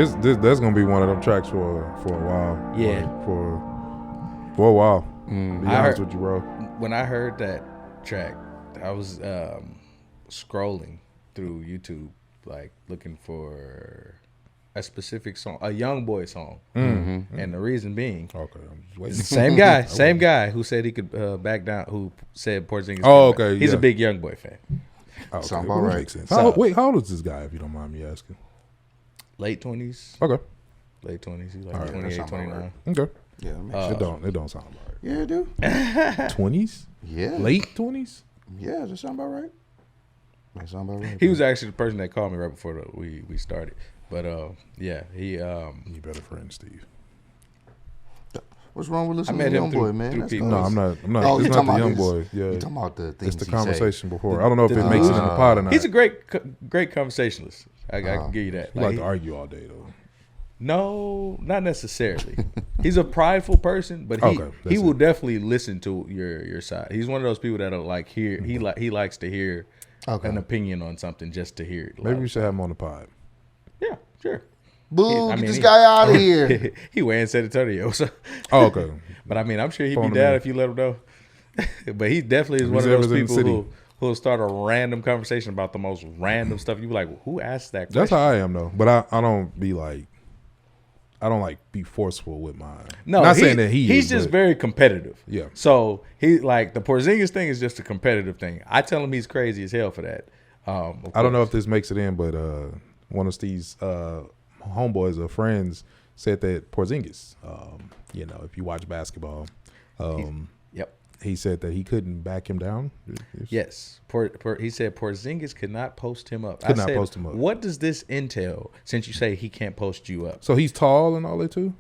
That's gonna be one of them tracks for a while. Yeah. Like, for a while. To be honest with you, bro. When I heard that track, I was scrolling through YouTube, like looking for a specific song, a young boy song, and the reason being, Okay, I'm just waiting. same guy who said he could back down, who said Porzingis. Oh, okay, he's yeah. a big young boy fan. Okay, Sound about well, that right. makes sense. How old is this guy, if you don't mind me asking? Late 20s. Okay. Late 20s. He's like All right, 28, that sound 29. Okay. Yeah, that makes sense. It don't sound about Yeah, dude. right. 20s? Yeah. Late 20s? Yeah, does that sound about right? That sound about right. He was actually the person that called me right before we started. But yeah, he. You better friend, Steve. What's wrong with listening I met to him Young through- Boy, man? through That's people. No, crazy. I'm not. Oh, It's you not talking the about young this- boy. Yeah, You talking about the things it's the he say. conversation before. I don't know if it makes it in the pod or not. He's a great conversationalist. I can give you that. He like to argue all day though. No, not necessarily. He's a prideful person, but he Okay, that's will it. definitely listen to your side. He's one of those people that'll like hear. He likes to hear an opinion on something just to hear it. Maybe Like, we should have him on the pod. yeah, sure. Boo, I get mean, this he- guy out of here. He weigh in San Antonio, so. Oh, okay. But I mean, I'm sure he'd Phone him be down in. if you let him know. But he definitely is If one of he's those ever in the people city. who'll start a random conversation about the most random stuff. You be like, who asked that question? That's how I am though. But I don't be like, I don't like be forceful with mine. No, not saying that he's just but- very competitive. Yeah. So he like the Porzingis thing is just a competitive thing. I tell him he's crazy as hell for that. I don't know if this makes it in, but one of Steve's homeboys or friends said that Porzingis, if you watch basketball, Yep. he said that he couldn't back him down. Yes. He said Porzingis could not post him up. Could not post him up. What does this entail since you say he can't post you up? So he's tall and all that too.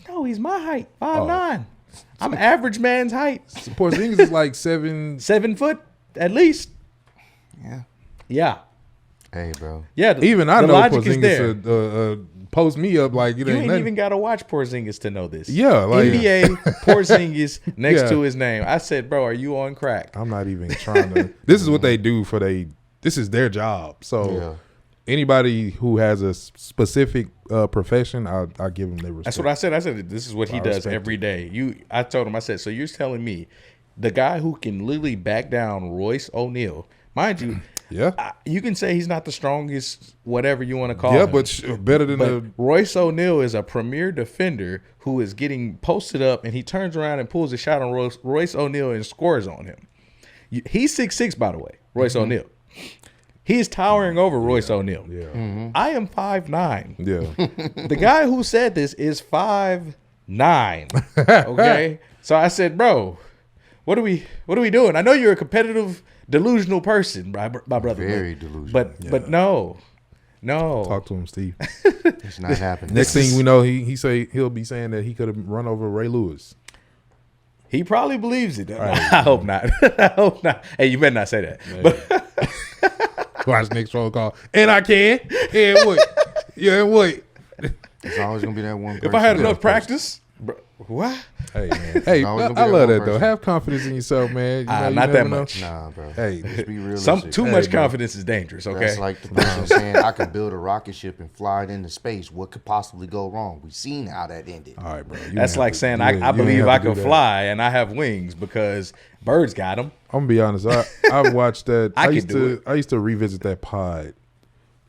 No, he's my height, 5'9". I'm average man's height. Porzingis is like 7. 7 foot at least. Yeah. Yeah. Hey, bro. Yeah. Even I the know logic is there. Porzingis post me up like it You ain't ain't nothing. even got to watch Porzingis to know this. Yeah, like NBA Porzingis next Yeah. to his name. I said, bro, are you on crack? I'm not even trying to. This is what they do for this is their job. So Yeah. anybody who has a specific profession, I give them their respect. That's what I said. I said this is what he I does respect every day. I told him, I said, so you're telling me the guy who can literally back down Royce O'Neal, mind you, Yeah. you can say he's not the strongest, whatever you want to call Yeah, him. but better than But Royce O'Neal is a premier defender who is getting posted up, and he turns around and pulls a shot on Royce O'Neal and scores on him. He's 6'6", by the way, Royce O'Neal. He is towering over Royce O'Neal. Yeah. I am 5'9". Yeah. The guy who said this is 5'9". Okay, so I said, bro, what are we doing? I know you're a competitive, delusional person, my brother. Very delusional. But no. Talk to him, Steve. It's not happening. Next thing we know, he'll be saying that he could have run over Ray Lewis. He probably believes it. I hope not. I hope not. Hey, you better not say that. But Watch next phone call. And I can. Yeah, what? Yeah, what? It's always gonna be that one person. if I had enough practice, bro, what? Hey, man. Hey, always gonna be I that love one that, though. person. Have confidence in yourself, man. You Not never that know. much. Nah, bro. Hey. Let's be realistic. Too much man. confidence is dangerous, okay? That's like the person saying, I could build a rocket ship and fly it into space. What could possibly go wrong? We've seen how that ended. All right, bro. You That's ain't like have to- saying you ain't- I you ain't believe have I to do can that. fly and I have wings because birds got them. I'm gonna be honest. I've watched that. I could do it. I used to revisit that pod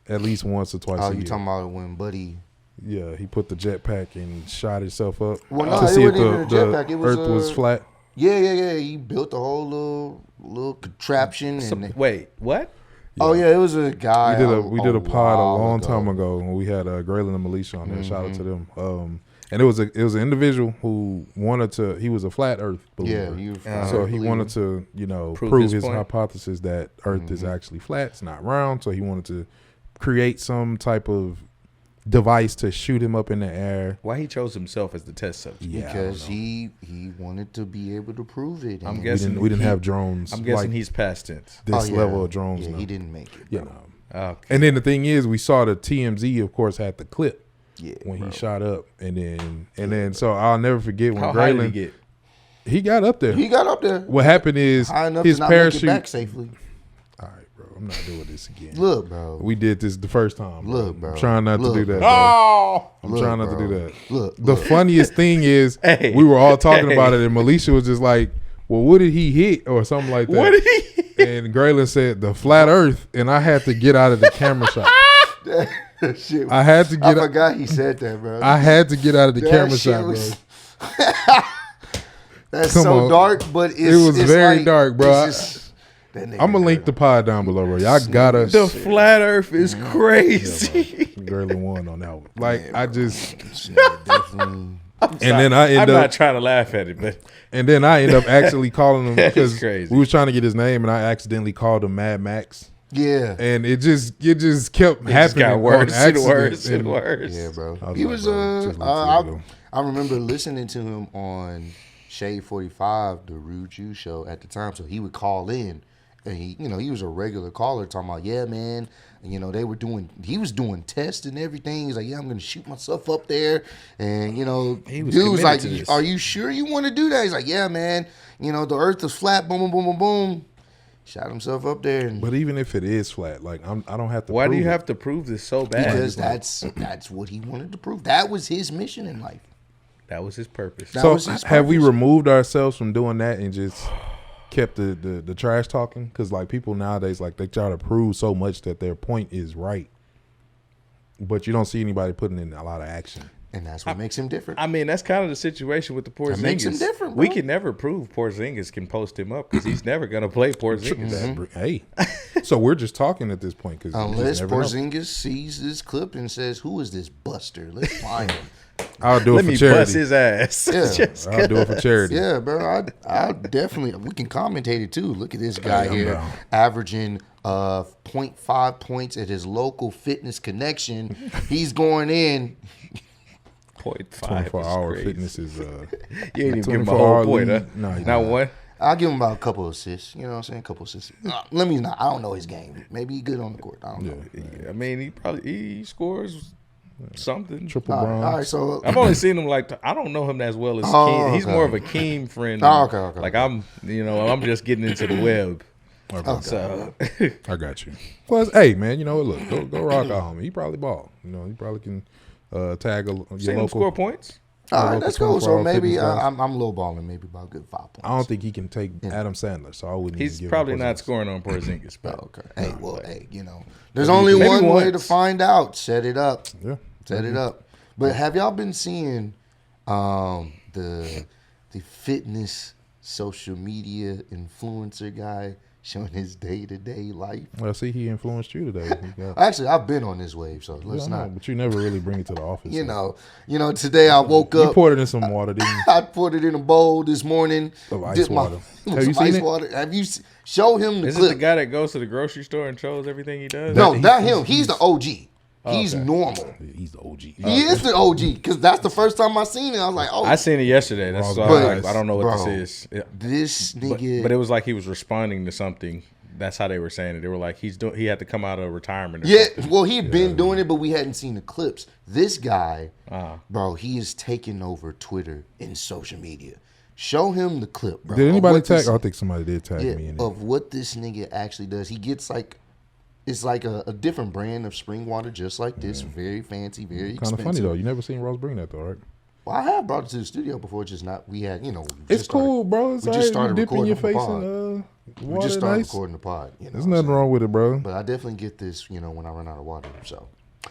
at least once or twice Oh, a you year. talking about when Buddy? Yeah, he put the jetpack and shot himself up Well, no, to it see if wasn't even a the jetpack. It was, Earth was flat. Yeah. He built a whole little contraption. And Wait, what? Oh yeah, it was a guy. We did a pod a while long time ago when we had Graylin and Militia on there. Shout out to them. And it was an individual who wanted to. He was a flat Earth believer. Yeah, so he wanted to prove his point. hypothesis that Earth is actually flat. It's not round. So he wanted to create some type of device to shoot him up in the air. Why he chose himself as the test subject? Yeah, because he wanted to be able to prove it. I'm and- guessing we didn't have drones. I'm guessing like he's past tense. this Oh, yeah. level of drones. Yeah, now. he didn't make it. You bro. know. Okay. And then the thing is, we saw the TMZ, of course, had the clip Yeah, when bro. he shot up, and then so I'll never forget when How high did he Graylin get? he got up there. He got up there What happened is high enough his to not make it parachute. back safely. All right, bro. I'm not doing this again. Look, bro. We did this the first time. Look, bro. I'm trying not to do that. Bro. Oh, I'm trying not to do that. Look. The funniest thing is Hey. we were all talking about it, and Melisha was just like, well, what did he hit or something like that? what did he? And Graylin said the flat earth, and I had to get out of the camera shot. Shit. I had to I get. forgot he said that, bro. I had to get out of the That camera shit shot, was- bro. That's Come so on. dark, but it's, It was it's very like- dark, bro. it's just- that nigga I'm gonna link hurt. the pod down below, bro. Y'all gotta. The flat Earth is crazy. Graylin won on that one. Like I just, This nigga definitely. and then I I'm end not up, trying to laugh at it, but and then I end up actually calling him That is because crazy. we was trying to get his name, and I accidentally called him Mad Max. Yeah. And it just kept it happening. just got on worse and accident. worse and And worse. Yeah, bro. I was He like, was bro, just let it go. I remember listening to him on Shade 45, the Rude Jew show at the time. So he would call in, and he was a regular caller talking about, yeah, man. And, he was doing tests and everything. He's like, yeah, I'm gonna shoot myself up there, and He was dude was committed like, to this. are you sure you want to do that? He's like, yeah, man. The Earth is flat. Boom, boom, boom, boom, boom. Shot himself up there, and But even if it is flat, like I don't have to. Why do prove you it. have to prove this so bad? because that's what he wanted to prove. That was his mission in life. That was his purpose. That So was his have we purpose. removed ourselves from doing that and just kept the trash talking? Because like people nowadays, like they try to prove so much that their point is right, but you don't see anybody putting in a lot of action. And that's what makes him different. I mean, that's kind of the situation with the Porzingis. makes him different, We bro. can never prove Porzingis can post him up because he's never going to play Porzingis. Mm-hmm. Hey, so we're just talking at this point because Unless Porzingis sees this clip and says, "Who is this buster? Let's find him." I'll do Let it for me charity. bust his ass. Yeah. Just I'll do it for charity. Yeah, bro. I definitely. We can commentate it too. Look at this guy I'm here, down. averaging 0.5 points at his local fitness connection. He's going in. 0.5 24-hour is fitness is You ain't even give him a 24 whole hour point, huh? lead. No, he Not not. one? I'll give him about a couple of assists. You know what I'm saying? A couple of assists. Let me not. I don't know his game. Maybe he's good on the court. I don't know. I mean, he scores something. triple All bronze. right. So I've only seen him I don't know him as well as Oh, Keem. He's okay. more of a Keem friend. Oh, okay. Like I'm just getting into the web. So I got you. Plus, hey man, look, go rock out, homie. He probably ball. He probably can tag your seen him local. score points. all right, local that's cool. So 24-hour maybe fitness guys. I'm lowballing maybe about a good 5 points. I don't think he can take Adam Sandler, so I wouldn't. He's even give probably him not Porzingis. scoring on Porzingis. Oh, But okay. Hey, well, there's only maybe one way to once. find out. Set it up. Yeah, Set it up. But have y'all been seeing the fitness social media influencer guy showing his day-to-day life? Well, see, he influenced you today. He got- Actually, I've been on this wave, so I let's know, not. but you never really bring it to the office. You so. know. Today I woke You up. poured it in some water, didn't you? I put it in a bowl this morning. Of ice dipped water. with Have you some seen ice it? water. Have you show him the is it clip? the guy that goes to the grocery store and shows everything he does? No, He's- not him. He's the OG. He's okay. normal. He's the OG. He is the OG because that's the first time I seen it. I was like, oh, I seen it yesterday. That's why But- I'm like, I don't know what bro, this is. Yeah. this But, nigga. but it was like he was responding to something. That's how they were saying it. They were like, he had to come out of retirement. Or yeah, something. well, he had been doing it, but we hadn't seen the clips. This guy, Uh-huh. bro, he is taking over Twitter and social media. Show him the clip, bro. Did of anybody what tag? this- I think somebody did tag yeah, me in it. of what this nigga actually does. He gets like, it's like a different brand of spring water, just like this. Very fancy, very Kind expensive. of funny though. You never seen Rose bring that though, right? Well, I have brought it to the studio before, just not. We had, we It's just cool, started- bro. It's we all just right. started You dip in your recording face on the and We water just started nice. recording the pod. There's nothing wrong with it, bro. But I definitely get this, when I run out of water. So,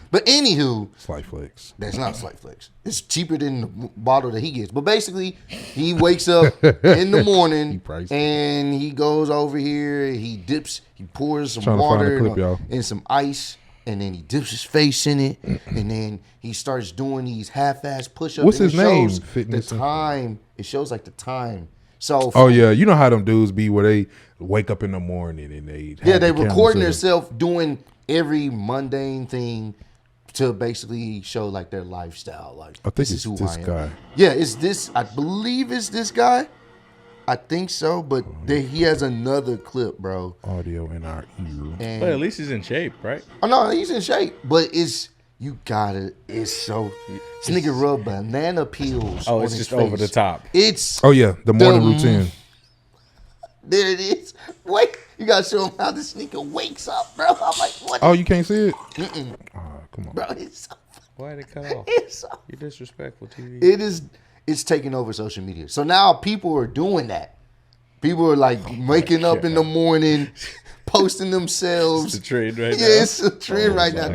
but anywho, Slight flex. that's not Slight Flex. It's cheaper than the bottle that he gets. But basically, he wakes up in the He morning priced it. and he goes over here. He dips. He pours some Trying to find water a clip, y'all. and some ice. And then he dips his face in it, and then he starts doing these half-ass push-ups. What's and his it name? shows Fitness the and- time. It shows like the time. So, Oh yeah, you know how them dudes be where they wake up in the morning and they yeah, have they the camera recording set up. themselves doing every mundane thing to basically show like their lifestyle. Like, I think this it's is who this I am. guy. Yeah, it's this. I believe it's this guy. I think so, but he has another clip, bro. Audio in our ear. And But at least he's in shape, right? oh no, he's in shape, but it's it's so. This nigga rub banana peels. Oh, on it's his just over face. the top. It's Oh yeah, the morning routine. there. It is. Wait, You gotta show him how this nigga wakes up, bro. I'm like, what? Oh, you can't see it? Come on. Bro, it's so, Why did it cut off? it's so, You're disrespectful, TV. it is. It's taking over social media. So now people are doing that. People are like waking up in the morning, posting themselves. It's the trend right now. Yeah, it's a trend right now.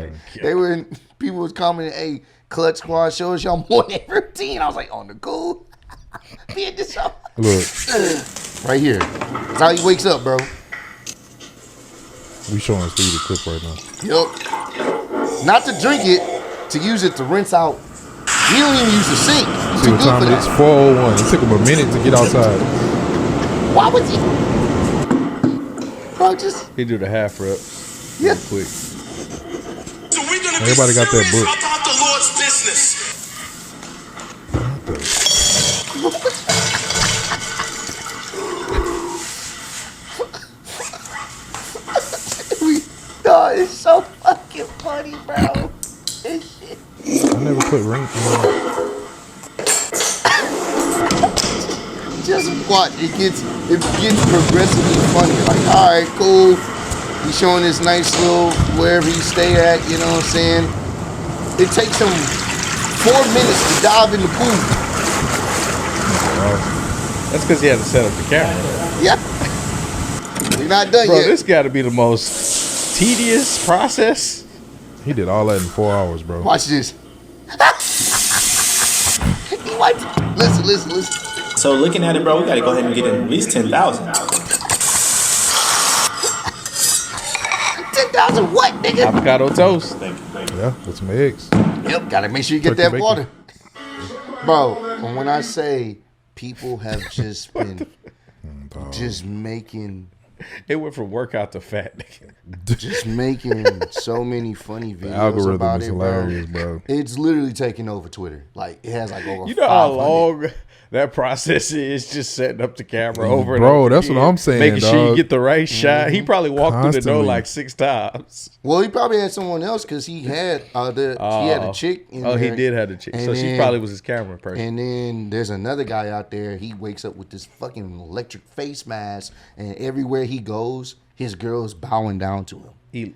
God. People was commenting, "Hey, Clutch Squad, show us y'all morning routine." I was like, "On the cool." Being this up. Look, Right here. That's how he wakes up, bro. we showing Steve the clip right now. Yup. Not to drink it, to use it to rinse out. He don't even use the sink. He's See too what good time for it is? that. 4:01. It took him a minute to get outside. Why was he? Bro, just He do the half rep yeah. real quick. So we're gonna Everybody be got that serious book. about the Lord's business. Dog, it's so fucking funny, bro. This shit. I never put ring. Just watch. It gets progressively funny. Like, all right, cool. He's showing this nice little wherever he stay at. You know what I'm saying? It takes him 4 minutes to dive in the pool. That's because he had to set up the camera. Yeah. We're not done Bro, yet. this got to be the most tedious process. He did all that in 4 hours, bro. Watch this. He wiped. Listen. So looking at it, bro, we gotta go ahead and get in at least 10,000. 10,000 what, nigga? Avocado toast. Thank you. Yeah, with some eggs. Yep, gotta make sure you get Turkey that bacon. water. Bro, and when I say people have just been just making It went from workout to fat. so many funny videos Algorithm about is it, hilarious, bro. It's literally taking over Twitter. Like, it has like over You know how 500. long that process is just setting up the camera over and Bro, over that's what again, I'm saying, making sure you dog. get the right shot. He probably walked through the door Constantly. like 6 times. Well, he probably had someone else because he had he had a chick. In Oh, he there. did have the chick. And So she then- probably was his camera person. And then there's another guy out there. He wakes up with this fucking electric face mask, and everywhere he goes, his girl's bowing down to him.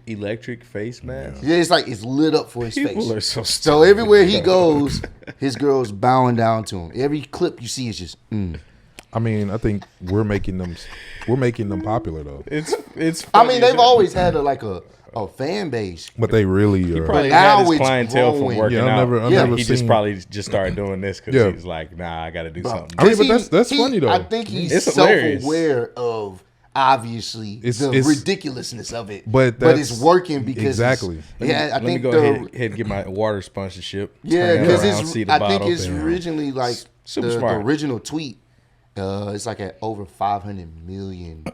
Electric face mask. Yeah, it's like it's lit up for his People face. are so So stupid. everywhere he goes, his girl's bowing down to him. Every clip you see is just. I mean, I think we're making them popular though. It's I funny mean, as they've hell. always had a fan base. But they really are. Probably now had his it's clientele from growing. working Yeah, I've out. never Yeah. never He just seen- probably just started doing this because Yeah. he's like, nah, I got to do something. I mean, but Because that's funny though. I think he's It's hilarious. self-aware of obviously It's- the it's- ridiculousness of it, but it's that's- working because exactly. Yeah, I Let me think go the ahead and get my water sponsorship. yeah Turn because around, see the I bottle. think it's Damn. originally like Super the smart. original tweet. It's like at over 500 million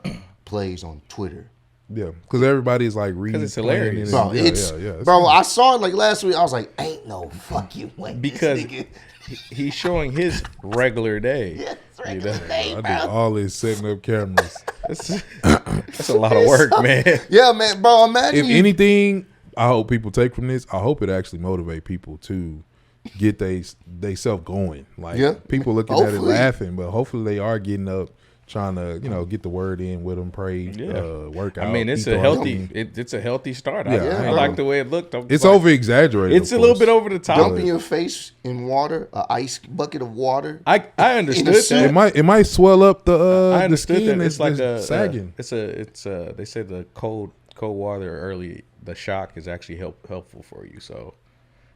plays on Twitter. Yeah, because everybody's like reading. it's hilarious. Bro, Yeah, it's yeah, yeah. bro. I saw it like last week. I was like, "Ain't no fucking way." this Because nigga- he's showing his regular day. yeah, it's You regular know, day, I bro. did all this setting up cameras. That's a lot of work, man. Yeah, man, bro. Imagine If you- anything, I hope people take from this. I hope it actually motivate people to get they self going. Like Yeah. people looking at it Hopefully. laughing, but hopefully they are getting up, trying to get the word in with them, pray, work out. I mean, it's eat a the healthy. right thing. It's a healthy start. Yeah, I bro. like the way it looked. It's like, over exaggerated. It's a little bit over the top. dumping your face in water, a ice bucket of water. I In a understood suit. that. It might swell up the I the understood skin. that. It's like a sagging. it's they say the cold water early, the shock is actually helpful for you. So,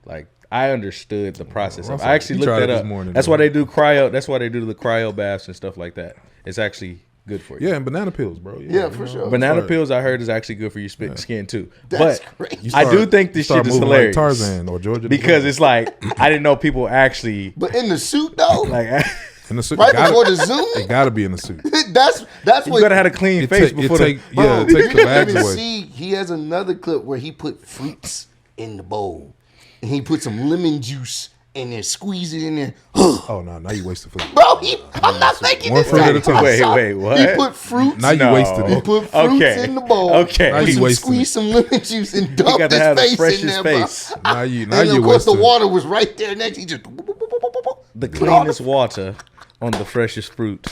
like, I understood the process. Russell, I actually you looked tried that it up. this morning, That's though. why they do cryo. That's why they do the cryo baths and stuff like that. It's actually good for you. Yeah, and banana pills, bro. Yeah, for sure. Banana Sorry. pills, I heard, is actually good for your skin too. That's but crazy. You I do start- think you this start shit is moving hilarious. like Tarzan or Georgia the because Boy. it's like I didn't know people actually But in the suit though, like. in the suit. right Gotta- before the Zoom, it got to be in the suit. that's You what gotta have a clean face before the. it takes the bags even away. see. He has another clip where he put fruits in the bowl, and he put some lemon juice in there, squeeze it in there. Oh no, now you wasted food. Bro, I'm not making One this fruit up. at a time. Wait, what? He put fruits. Now you No. wasted He it. put fruits Okay. in the bowl. Okay. Now Put you some, wasting squeeze it. some lemon juice and You dump got to his have the face in freshest there, face. Now you and you of course the wasted. water was right there next. He just The put all cleanest water on the freshest fruit.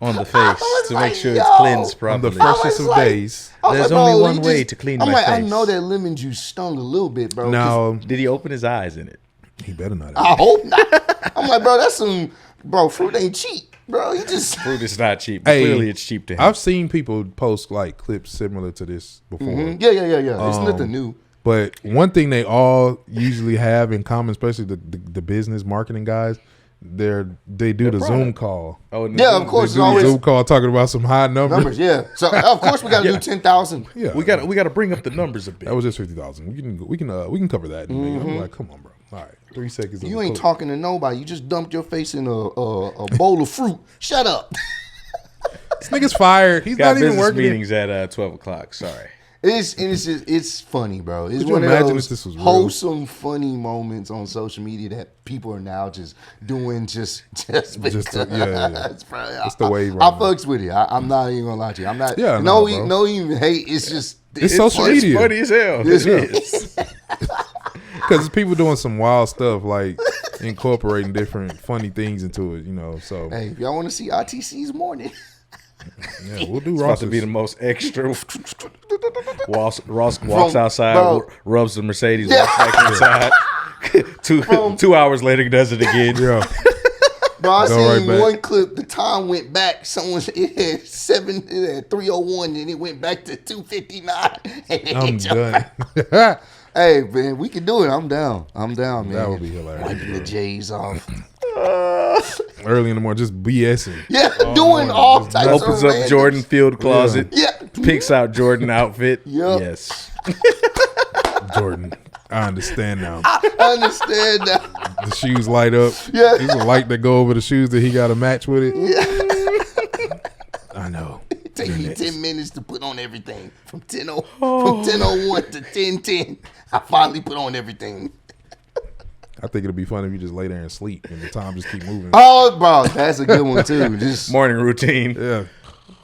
on the face to make sure it's cleansed On the properly. freshest of days. There's only one way to clean my I face. know that lemon juice stung a little bit, bro. 'cause Now, Did he open his eyes in it? he better not. I hope not. I'm like, bro, that's some, bro, fruit ain't cheap, bro. You just, Fruit is not cheap. But Hey, clearly, it's cheap to him. I've seen people post like clips similar to this before. yeah. It's nothing new. But one thing they all usually have in common, especially the business marketing guys, they do the Zoom call. Oh, and Yeah, of course. They do It's the always Zoom call talking about some high numbers, yeah. So, of course, we got to do 10,000. Yeah, we got to bring up the numbers a bit. that was just 50,000. We can cover that. In a minute. I'm like, come on, bro. All right, 3 seconds. You ain't talking to nobody. You just dumped your face in a bowl of fruit. Shut up. This nigga's fired. He's Got not even business working. meetings at 12 o'clock. Sorry. It's funny, bro. It's Could you one of imagine those if this was real? wholesome, funny moments on social media that people are now just doing just because. Yeah. Bro, It's the wave I right now. fucks with it. I'm not even gonna lie to you. I'm not. Yeah, no, bro. no, even hate. It's just It's social funny. media. It's funny as hell. It's- It is. Because people doing some wild stuff like incorporating different funny things into it, So Hey, if y'all want to see ITC's morning, yeah, we'll do It's about to be the Ross's. most extra. Ross walks outside, bro. rubs the Mercedes, Yeah. walks back inside. Two hours later, he does it again. Yeah, bro, I Go seen right back. one clip. The time went back. It had 3:01, and it went back to 2:59. I'm done. Hey, man, we can do it. I'm down, man. That would be hilarious. Wiping the J's off. Early in the morning, just BSing. Yeah, doing all just types Opens of up randoms. Jordan field closet. Yeah. Picks out Jordan outfit. Yup. Yes. Jordan, I understand now. I understand that. The shoes light up. Yeah. There's a light that go over the shoes that he got to match with it. I know. It takes me 10 minutes to put on everything. From 10:01 to 10:10. I finally put on everything. I think it'll be fun if you just lay there and sleep and the time just keep moving. Oh, bro, that's a good one too. Just Morning routine. Yeah.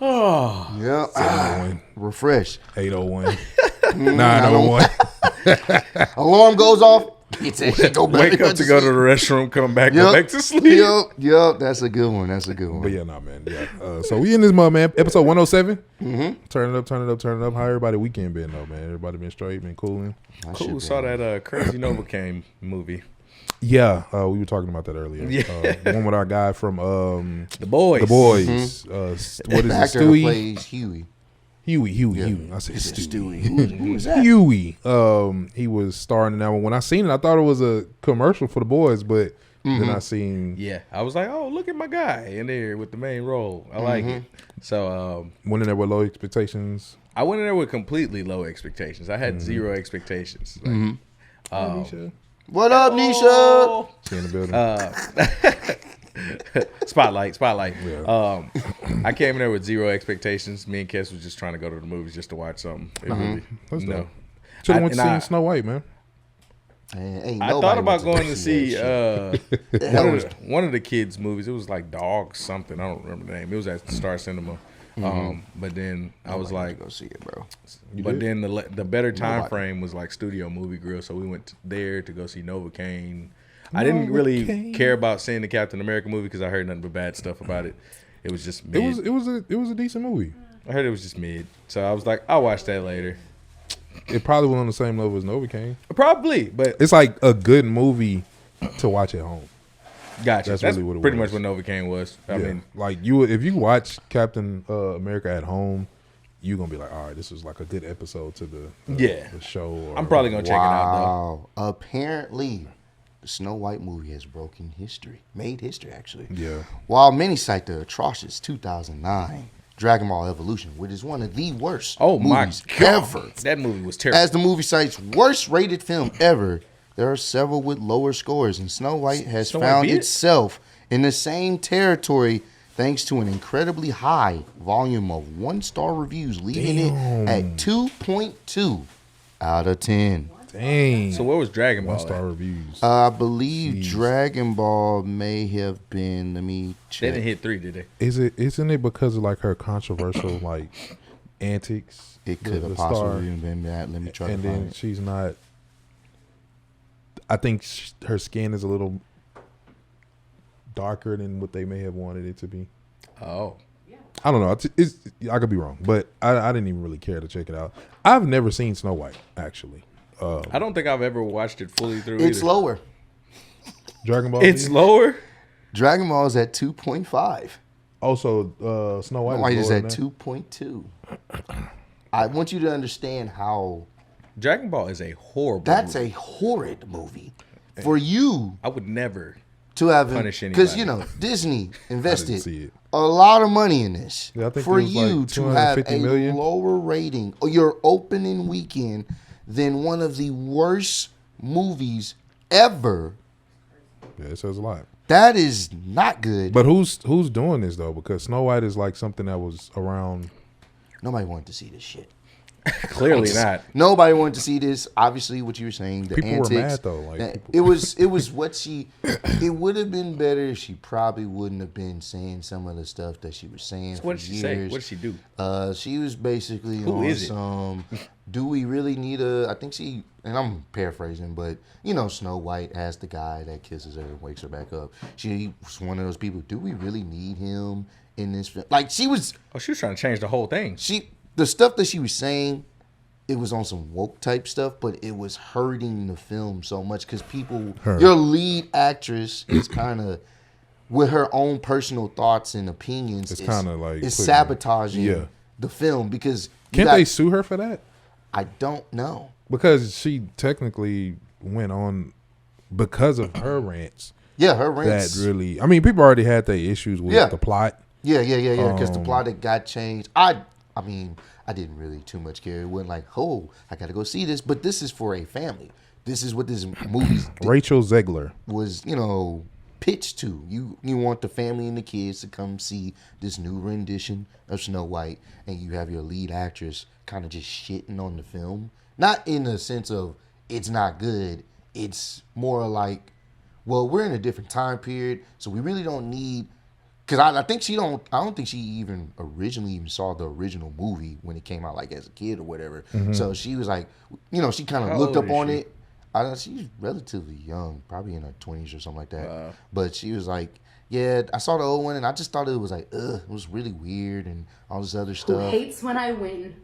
yeah, 701, refresh. 801, 901. Alarm goes off. It's a, go back Wake up to go to the restroom, come back, go back to sleep. Yep. That's a good one. But yeah, nah, man. Yeah. So we in this mug, man. Episode 107. Turn it up. How everybody weekend been though, man? Everybody been straight, been cooling. Cool. Saw that Crazy Novocaine movie. Yeah, we were talking about that earlier. Yeah. The one with our guy from The Boys. The Boys. What is it? Actor who Stewie? plays Huey. Huey. I said Is it Stewie. Stewie? Who is that? Huey. He was starring in that one. When I seen it, I thought it was a commercial for The Boys, but then I seen Yeah, I was like, oh, look at my guy in there with the main role. I like it. So went in there with low expectations. I went in there with completely low expectations. I had zero expectations. Like, Nisha. What up, Nisha? She in the building. Spotlight. Yeah. I came in there with zero expectations. Me and Kes was just trying to go to the movies just to watch something. It really, That's no. dope. Should have went to and see Snow White, man. Ain't I nobody thought about went going to see that shit. one of the kids' movies. It was like Dog something. I don't remember the name. It was at Star Cinema. But then I was like, Go see it, bro. but then the better time Nobody. frame was like Studio Movie Grill, so we went there to go see Novocaine. I didn't really Novocaine. care about seeing the Captain America movie because I heard nothing but bad stuff about it. It was just mid. It was a decent movie. I heard it was just mid, so I was like, I'll watch that later. It probably was on the same level as Novocaine. Probably, but It's like a good movie to watch at home. gotcha. That's That's really what it pretty was. much what Novocaine was. I mean, like if you watch Captain America at home, you're gonna be like, all right, this was like a good episode to the show. Or, I'm probably gonna check it out Wow. Apparently, the Snow White movie has broken history. Made history, actually. Yeah. While many cite the atrocious 2009 Dragon Ball Evolution, which is one of the worst though. Oh my movies god, ever. that movie was terrible. As the movie cites worst rated film ever, there are several with lower scores, and Snow White has Snow White found beat it? itself in the same territory thanks to an incredibly high volume of 1-star reviews, leaving it at 2.2 out of 10. Dang. So where was Dragon Ball? 1-star at? reviews. I believe Jeez. Dragon Ball may have been. Let me They check. didn't hit 3, did they? Isn't it because of like her controversial like antics? It could the have star, possibly been that. Let me try and to then find it. she's not. I think her skin is a little darker than what they may have wanted it to be. Oh, I don't know. I could be wrong, but I didn't even really care to check it out. I've never seen Snow White, actually. I don't think I've ever watched it fully through. It's either. lower. Dragon Ball. It's Z? lower. Dragon Ball is at 2.5. Also, Snow White, White is lower at than 2.2. I want you to understand how Dragon Ball is a horrible. that's movie. a horrid movie for you I would never. to have Punish because anybody. Disney see invested it. a lot of money in this Yeah, I think for it was you like to have a 250 million. lower rating or your opening weekend than one of the worst movies ever. Yeah, it says a lot. That is not good. But who's doing this though? Because Snow White is like something that was around. Nobody wanted to see this shit. Clearly not. Nobody wanted to see this. Obviously, what you were saying, the People were antics. mad, though, like, that- people- it was what she. It would have been better if she probably wouldn't have been saying some of the stuff that she was saying. What for did she say? years. What did she do? She was basically Who on is it? some. Do we really need a? I think she, and I'm paraphrasing, but Snow White has the guy that kisses her and wakes her back up. She was one of those people. Do we really need him in this film? Like she was. Oh, she was trying to change the whole thing. The stuff that she was saying, it was on some woke type stuff, but it was hurting the film so much because your lead actress is kind of with her own personal thoughts and opinions. It's kinda like it's putting- sabotaging yeah. the film because Can't they sue her for that? I don't know. Because she technically went on because of her rants. Yeah, her rants. That really, I mean, people already had their issues with the plot. Yeah. Because the plot that got changed. I mean, I didn't really too much care. It wasn't like, oh, I got to go see this. But this is for a family. This is what this movie Rachel Zegler. was, pitched to. You want the family and the kids to come see this new rendition of Snow White, and you have your lead actress kind of just shitting on the film. Not in the sense of it's not good. It's more like, well, we're in a different time period, so we really don't need. Because I think I don't think she even originally saw the original movie when it came out, like as a kid or whatever. So she was like, she kind of How looked old up is on she? it. She's relatively young, probably in her 20s or something like that. But she was like, yeah, I saw the old one and I just thought it was like, it was really weird and all this other Who stuff. hates when I win.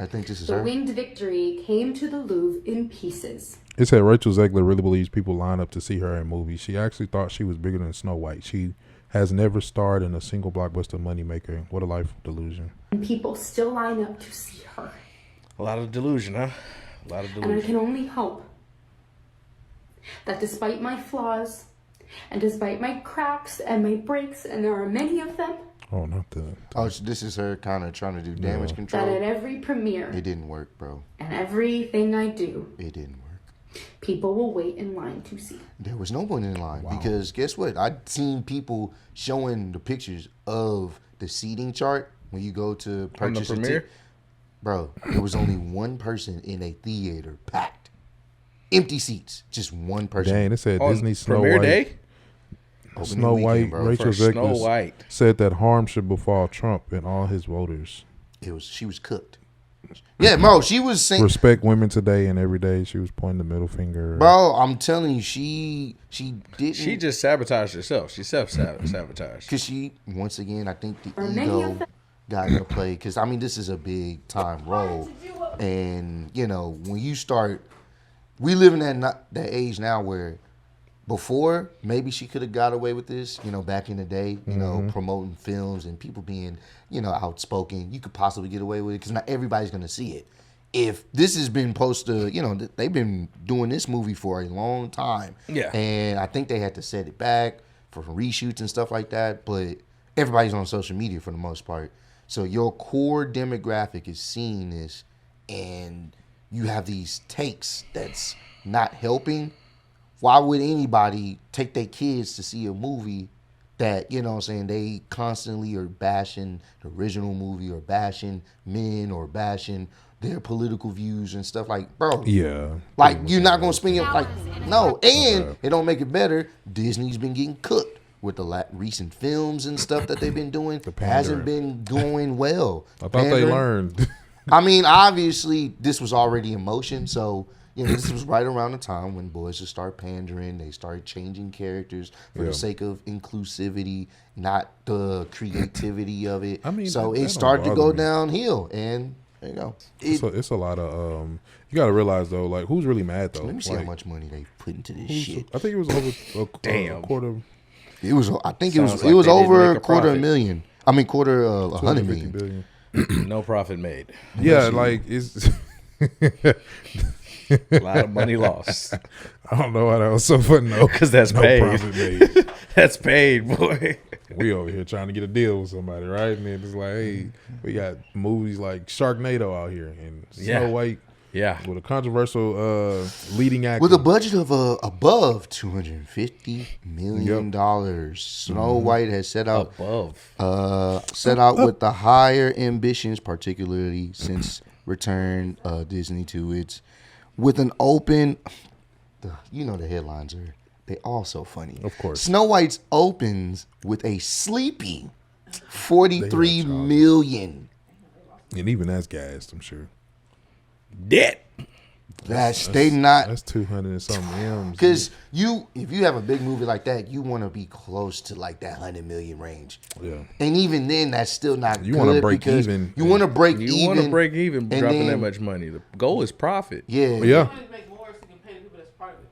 I think this is The her. winged victory came to the Louvre in pieces. It said Rachel Zegler really believes people line up to see her in movies. She actually thought she was bigger than Snow White. She has never starred in a single blockbuster moneymaker. What a life of delusion. And people still line up to see her. A lot of delusion, huh? A lot of And I delusion. can only hope that despite my flaws, and despite my cracks and my breaks, and there are many of them, Oh, not the. Oh, so this is her kind of trying to do damage that control. at every premiere It didn't work, bro. and everything I do, It didn't work. people will wait in line to see. There was no one in line because guess what? I'd seen people showing the pictures of the seating chart when you go to On the purchase a premiere? ticket. Bro, there was only one person in a theater, packed, empty seats, just one person. Dang, it said On Disney Snow premiere White. day? Opening Snow weekend, White, bro. Rachel For Snow Zegler White. said that harm should befall Trump and all his voters. She was cooked. Yeah, bro, she was saying, Respect women today and every day. She was pointing the middle finger. bro, I'm telling you, she didn't. She just sabotaged herself. She self-sabotaged. Because she, once again, I think the Or many ego of them. got into play. Because, I mean, this is a big time role. And, when you start, we live in that age now where before, maybe she could have got away with this, back in the day, promoting films and people being, outspoken. You could possibly get away with it because not everybody's going to see it. If this has been posted, they've been doing this movie for a long time. Yeah. And I think they had to set it back for reshoots and stuff like that. But everybody's on social media for the most part. So your core demographic is seeing this and you have these takes that's not helping. Why would anybody take their kids to see a movie that, they constantly are bashing the original movie or bashing men or bashing their political views and stuff like, bro. Yeah. Like, you're not going to spend your, like, no. And it don't make it better. Disney's been getting cooked with the recent films and stuff that they've been doing. Hasn't been going well. I thought they learned. I mean, obviously, this was already in motion, so this was right around the time when boys just start pandering. They started changing characters for the sake of inclusivity, not the creativity of it. I mean, so that it started to don't go bother me. downhill, and there you go. It's a lot of you got to realize though, like who's really mad though? Let me see like, how much money they put into this shit. I think it was over a quarter. It was. I think Sounds it like was they didn't over make a a quarter profit. million. I mean, quarter 100 $250 million. billion. No profit made. Yeah, like it's. A lot of money lost. I don't know why that was so funny though. Because that's no paid. profit made. That's paid, boy. We over here trying to get a deal with somebody, right? And then it's like, hey, we got movies like Sharknado out here and Snow White. Yeah. With a controversial leading actor. With a budget of above $250 million, Snow White has set out with the higher ambitions, particularly since return Disney to its with an open. The headlines they all so funny. Of course, Snow White's opens with a sleepy 43 million. And even that's gassed, I'm sure. Dead. That's 200 and something M's. Because if you have a big movie like that, you want to be close to like that 100 million range. Yeah. And even then, that's still not you good. want to break because even. You want to break even. You want to break even dropping that then, much money. The goal is profit. Yeah. Yeah. Make more so you can pay the people that's part of it.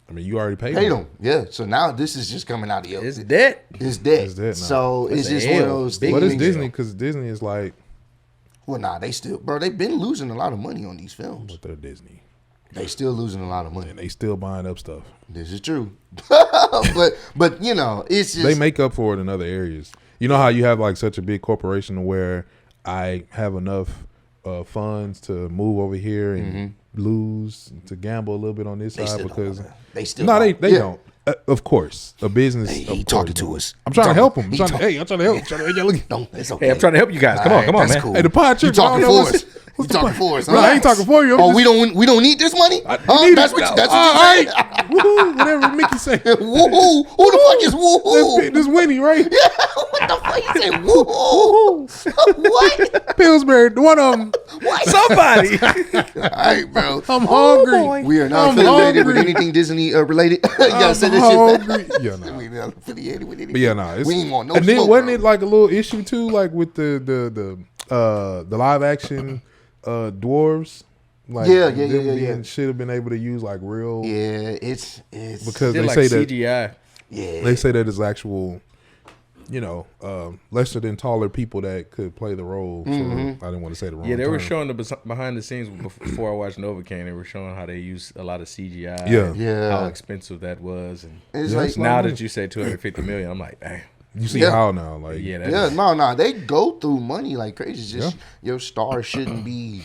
I mean, you already paid them. Yeah. So now this is just coming out of your. It's dead. It's dead. It's dead now. So it's just one of those things. But it's Disney because Disney is like. Well, nah, they've been losing a lot of money on these films. But they're Disney. They still losing a lot of money. And they still buying up stuff. This is true. but it's just. They make up for it in other areas. You know how you have like such a big corporation where I have enough funds to move over here and lose, to gamble a little bit on this side because. They still they yeah. don't. Of course, a business. He talking to us. I'm trying to help him. I'm trying to help. It's okay. Hey, I'm trying to help you guys. Come on, That's man. cool. Hey, the pod You trip. talking for us? You talking for us? No, I ain't talking for you. Oh, we don't need this money? That's what you All saying? right. Woohoo! Whatever Mickey say. Woohoo! Who the fuck is woohoo? This Winnie, right? What the fuck you say? Woohoo! What? Pillsbury, one of them. What? Somebody. All right, bro. I'm hungry. We are not I'm affiliated with hungry. anything Disney related. You gotta I'm say this shit. hungry. Yeah, nah. We not affiliated with anything. But yeah, nah. We ain't want no and then smoke, wasn't bro. it like a little issue too, like with the live action dwarves? Like Yeah. Should have been able to use like real. Yeah, it's Because They're they like say that CGI. yeah. they say that it's actual, lesser than taller people that could play the role. I didn't want to say the wrong. Yeah, they were term. showing the behind the scenes before I watched Novocaine. They were showing how they use a lot of CGI. Yeah. Yeah. How expensive that was, and It's Yeah, like it's now that you say 250 million, I'm like, damn. You see Yeah. how now, like Yeah, that yeah, is- no, they go through money like crazy. It's just your star shouldn't be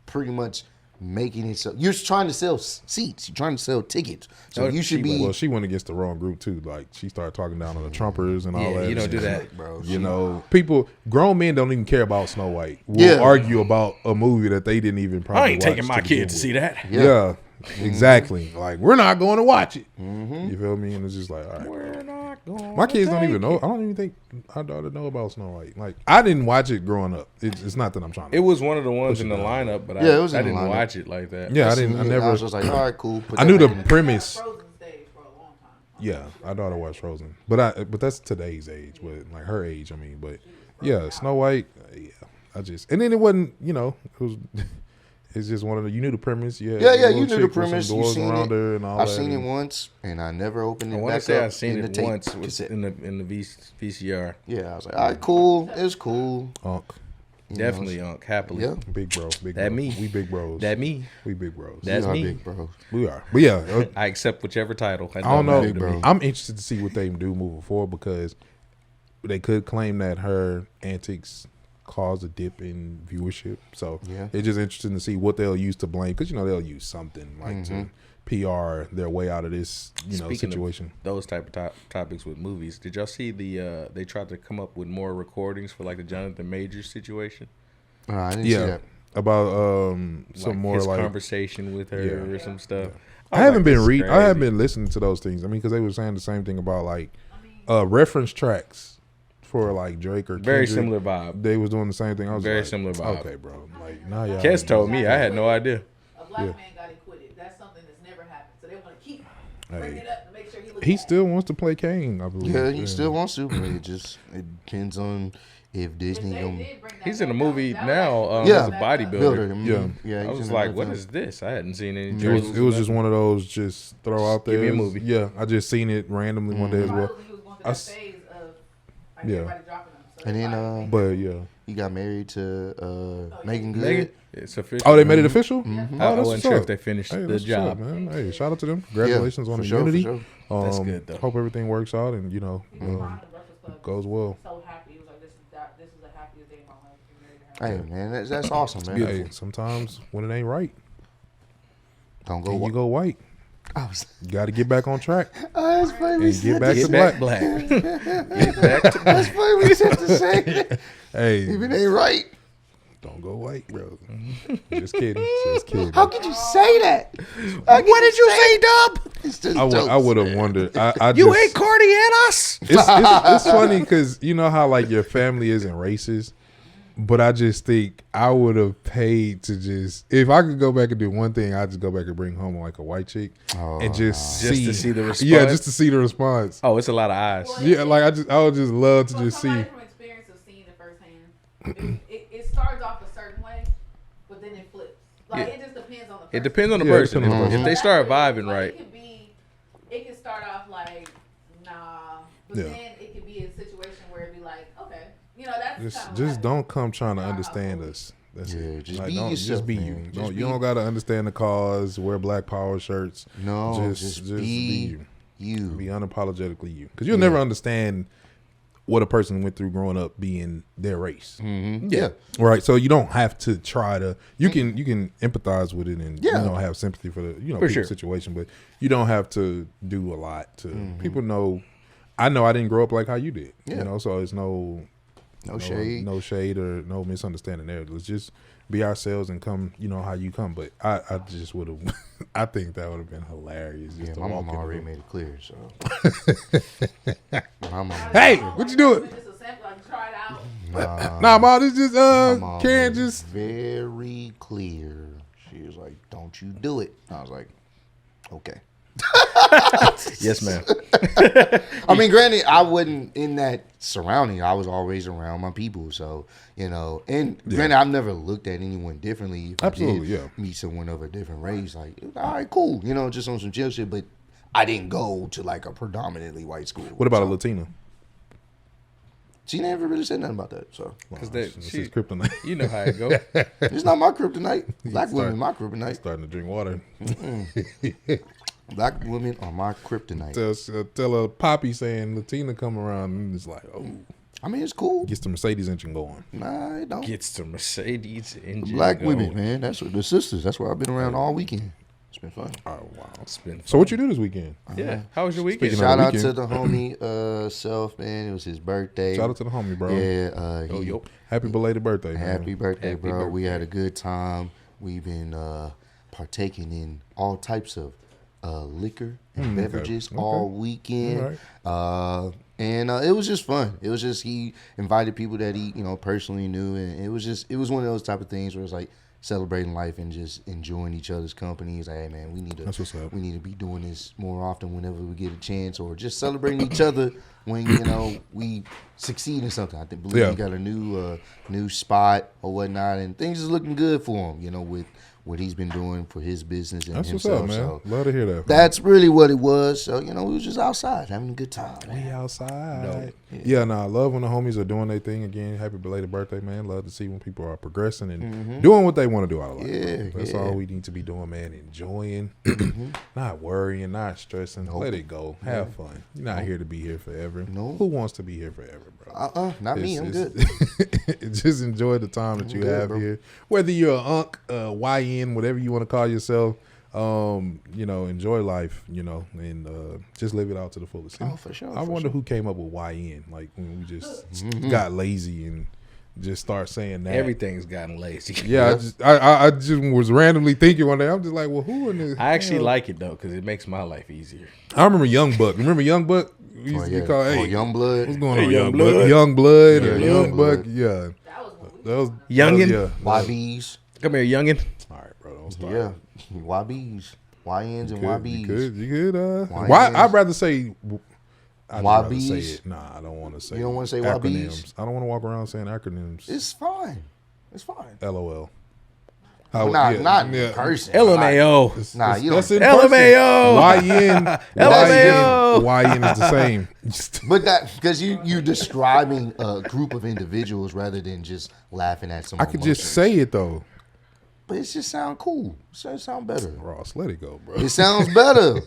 pretty much making it so you're trying to sell seats, you're trying to sell tickets, so you should be. Well, she went against the wrong group too. Like she started talking down on the Trumpers and all Yeah, that. you don't do shit. that. bro. People, grown men don't even care about Snow White. We'll Yeah. argue about a movie that they didn't even probably I ain't taking watch my begin kid to with. see that. Yeah, exactly. Like we're not going to watch it. You feel me? And it's just like, all right. We're not going. My kids don't even know. I don't even think our daughter know about Snow White. Like I didn't watch it growing up. It's not that I'm trying to. It was one of the ones in the lineup, but Yeah, it was I in the didn't lineup. watch it like that. Yeah, I didn't. I I never. was just like, all right, cool. Put I that knew the back in. premise. Frozen stage for a long time. Yeah, our daughter watched Frozen, but that's today's age, but like her age. I mean, but yeah, Snow White. Yeah, and then it wasn't. It was. It's just one of the. You knew the premise. Yeah, You knew the premise. You seen it. And all I've that, seen it and- once, and I never opened it I want to back say up I've seen in the it tape once cassette. in the VCR. Yeah, I was like, all right, cool. It was cool. Unk. You Definitely, know, happily. Yeah. Big bro. Big That bro. me. We big bros. That me. We big bros. That's we are me. big bro. We are. But yeah, I accept whichever title. I don't know. Big bro. I'm interested to see what they do moving forward because they could claim that her antics caused a dip in viewership. So Yeah. it's just interesting to see what they'll use to blame because they'll use something like to PR their way out of this Speaking situation. of those type of topics with movies, did y'all see they tried to come up with more recordings for like the Jonathan Majors situation? I didn't see that. About some Like more his like conversation with her Yeah. or some stuff. I haven't been reading. reading. I haven't been listening to those things. I mean, because they were saying the same thing about like reference tracks for like Drake or Very Kendrick. similar vibe. They was doing the same thing. I was Very like, similar vibe. Okay, bro. Like now y'all. Kes told me. I had no idea. A black man got acquitted. That's bring it up to make sure he looks He bad. still wants to play Kane, I believe. Yeah, he still wants to, but it depends on if Disney They gonna. did bring that He's in a back. movie That was now actually Yeah. as a back up. bodybuilder. Builder. Yeah. Yeah. I he's was in like, another what film. is this? I hadn't seen any It trailers. was just one of those just throw out there. Give me a movie. Yeah, I just seen it randomly one day as well. Probably he was going through I that s- phase of like Yeah. everybody dropping him. So And it's then like, But yeah. he got married to Megan Good. Megan? It's official. Oh, they made it official. I that's wasn't what's sure up. if they finished Hey, the that's what's up, job. man. Hey, shout out to them. Congratulations on for the sure, for unity. sure. That's good, though. Hope everything works out and he was behind the Breakfast Club. goes well. So happy. He was like, this is the happiest day of my life. He married her. Hey man, that's awesome, man. Hey, sometimes when it ain't right, Don't go. then you go white. I was. You got to get back on track That's funny. We and said get back to Get black. back black. Get back to That's funny. We said the same. Hey, If it ain't right, don't go white, bro. Just kidding. Just kidding. how could you say that? What did you say, Dub? It's just I would have jokes, man. wondered. I You just, ain't Cardi and us. it's funny because you know how like your family isn't racist, but I just think I would have paid to just if I could go back and do one thing, I'd just go back and bring home like a white chick and just Just to see the response? Yeah, just to see the response. Oh, it's a lot of eyes. Yeah, like I would just love to For just see. somebody from experience of seeing it firsthand, it starts off a certain way, but then it flips. Like Yeah. it just depends on the person. It depends on the Yeah, person. depends on the If person. they start Like, vibing right. It can start off like, nah, but Yeah. then it could be a situation where it'd be like, okay, you know, that's Just kinda just what don't come trying to Yeah, understand absolutely. us. That's Yeah, it. just Like, be don't, yourself, just be man. you. Just Don't, be- you don't gotta understand the cause. Wear Black Power shirts. No, just be you. you. Be unapologetically you, because you'll never understand what a person went through growing up being their race. Yeah. Right, so you don't have to try to. You can empathize with it and Yeah. have sympathy for the For people's sure. situation, but you don't have to do a lot to. People know. I know I didn't grow up like how you did. Yeah. So it's no shade. no shade or no misunderstanding there. Let's just be ourselves and come. How you come. But I just would have. I think that would have been hilarious. Just Yeah, to my walk mama in the already room. made it clear. So. my mama. Hey, what you doing? Just a sample, like try it out. Nah, ma, this just My mom Karen was just. very clear. She was like, "Don't you do it." I was like, "Okay." Yes, ma'am. I mean, granted, I wasn't in that surrounding. I was always around my people, so And granted, I've never looked at anyone differently. If Absolutely, I did meet someone of a different race, like, all right, cool, just on some chill shit. But I didn't go to like a predominantly white school. What about a so. Latina? She never really said nothing about that. So Because This she, is kryptonite. you know how it go. it's not my kryptonite. Black women, my Starting kryptonite. to drink water. Black women are my kryptonite. Tell a Poppy saying Latina come around and it's like, oh, I mean, it's cool. gets the Mercedes engine going. Nah, it don't. Gets the Mercedes engine. Black going. women, man. That's what the sisters. That's where I've been around all weekend. It's been fun. Oh wow. It's been So what you do this weekend? Yeah. How was your weekend? Speaking Shout of out the to the homie Self, man. It was his birthday. Shout out to the homie, bro. Yeah. yo. Happy belated birthday, man. Happy birthday, Happy bro. We birthday. had a good time. We've been partaking in all types of liquor and beverages all weekend. All And it was just fun. It was just he invited people that he personally knew, and it was one of those type of things where it's like celebrating life and just enjoying each other's company. It's like, hey man, That's what's up. we need to be doing this more often whenever we get a chance, or just celebrating each other when we succeed in something. I believe Yeah. he got a new spot or whatnot, and things is looking good for him. With what he's been doing for his business and That's what's himself. up, man. So Love to hear that. that's really what it was. So we was just outside having a good time. We Man. outside. Yeah, I love when the homies are doing their thing again. Happy belated birthday, man. Love to see when people are progressing and doing what they want to do out of life. Yeah, bro. That's yeah. all we need to be doing, man. Enjoying, not worrying, not stressing. Let it go. Have fun. You're not here to be here forever. No. Who wants to be here forever, bro? Not me. I'm good. Just enjoy the time that you good, have bro. here. Whether you're an unk, YN, whatever you want to call yourself, enjoy life, and just live it out to the fullest. Oh, for sure, I for wonder sure. who came up with YN, like when we just got lazy and just start saying that. Everything's gotten lazy. Yeah, I just was randomly thinking one day. I'm just like, well, who in this? I actually like it though because it makes my life easier. I remember Young Buck. Remember Young Buck? We used to get called, hey, Young blood. what's going on, Young Young Blood? Buck? Young Blood Yeah, or Young Young Buck? Blood. Yeah, That was when we that was Youngin'? Yeah. YBs. Come here, youngin. All right, bro. Don't start. Yeah. YBs. YNs and You YBs. could. YNs. Why? I'd rather say. I'd rather say YBs? it. Nah, I don't want to say. You don't wanna say acronyms. YBs? I don't want to walk around saying acronyms. It's fine. It's fine. LOL. Not in person. LMAO. Nah, you That's don't. in person. LMAO. YN. LMAO. YN is the same. But that because you describing a group of individuals rather than just laughing at some. I could just say it though. But it just sound cool. It sound better. Ross, let it go, bro. It sounds better.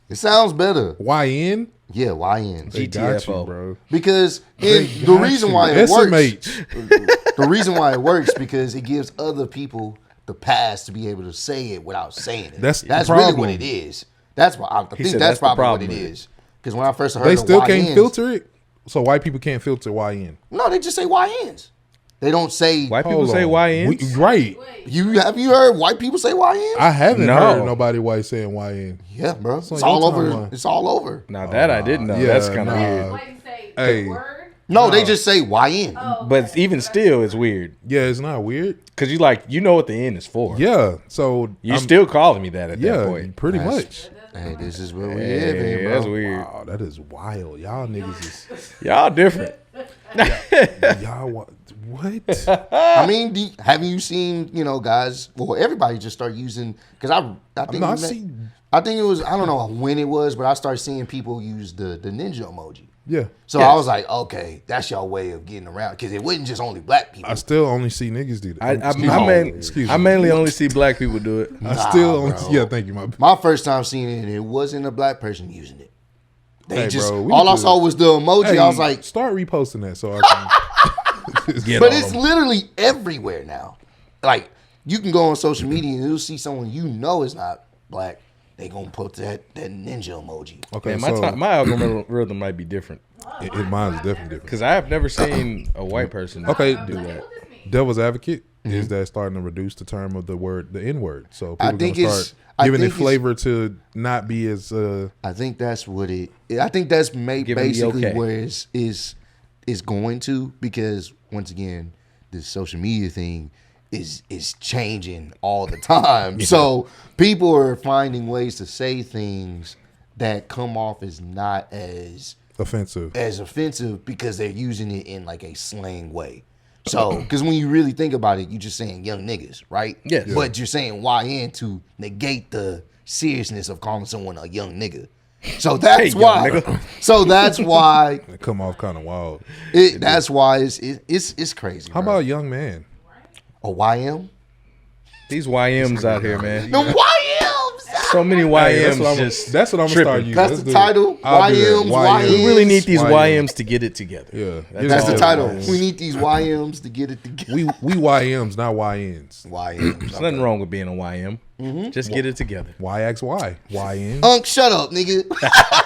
It sounds better. YN. Yeah, YN. They got you, GTFO. bro. Because They the got reason you. why it works. SMH. The reason why it works because it gives other people the pass to be able to say it without saying it. That's the really problem. what it is. That's what I think. said That's that's the probably what problem it with it. is. Because when I first heard They the still YNs, can't filter it. So white people can't filter YN. No, they just say YNs. They don't say. White people Hold say on. YNs. Right. Have you heard white people say YNs? I haven't No. heard nobody white saying YN. Yeah, bro. It's on all your over. timeline. It's all over. Now that I didn't know. yeah, That's kind of nah. weird. Why do you say Hey. the word? No, they just say YN. But even still, it's weird Yeah, it's not weird. because you know what the N is for. Yeah. So You're I'm- still calling me that at that yeah, point. pretty That's- much. Hey, this is where we live Hey, in, bro. that's weird. Wow, that is wild. Y'all niggas is Y'all different. y'all what? I mean, haven't you seen, guys? Well, everybody just start using because I think No, I you see- I think it was I don't know when it was, but I started seeing people use the ninja emoji. Yeah. So I was like, okay, that's your way of getting around because it wasn't just only black people. I still only see niggas do that. Excuse me. I mainly only see black people do it. I still only bro. yeah. Thank you, my. My first time seeing it, it wasn't a black person using it. They Hey, just bro, we all I could- saw was the emoji. Hey, I was like, start reposting that so I can. but it's literally everywhere now. Like you can go on social media and you'll see someone you know is not black. They gonna put that ninja emoji. Okay, Man, so my algorithm might be different mine's definitely different. because I have never seen a white person Okay, do that. Devil's advocate is that starting to reduce the term of the N word, so I people think gonna it's- start I giving it think it's- flavor to not be as. I think that's what it. I think that's Give 'em the basically okay. where is going to because once again, this social media thing is changing all the time. So people are finding ways to say things that come off as not as offensive. because they're using it in like a slang way. So, because when you really think about it, you're just saying young niggas, right? Yes. Yeah. But you're saying YN to negate the seriousness of calling someone a young nigga. So that's young why. nigga. So that's why. It come off kind of wild. That's why it's crazy. How about young man? a YM? These YMs out here, man. The YMs. So many Hey, YMs. that's what I'm gonna tripping. start using. That's Let's the do it. title. I'll do that. YMs. We really need these YMs. YMs to get it together. Yeah, That's the all title. YMs. We need these YMs to get it together. We YMs, not YNs. YMs. There's nothing wrong with being a YM. Just get it together. YXY. YN. Unk, shut up, nigga.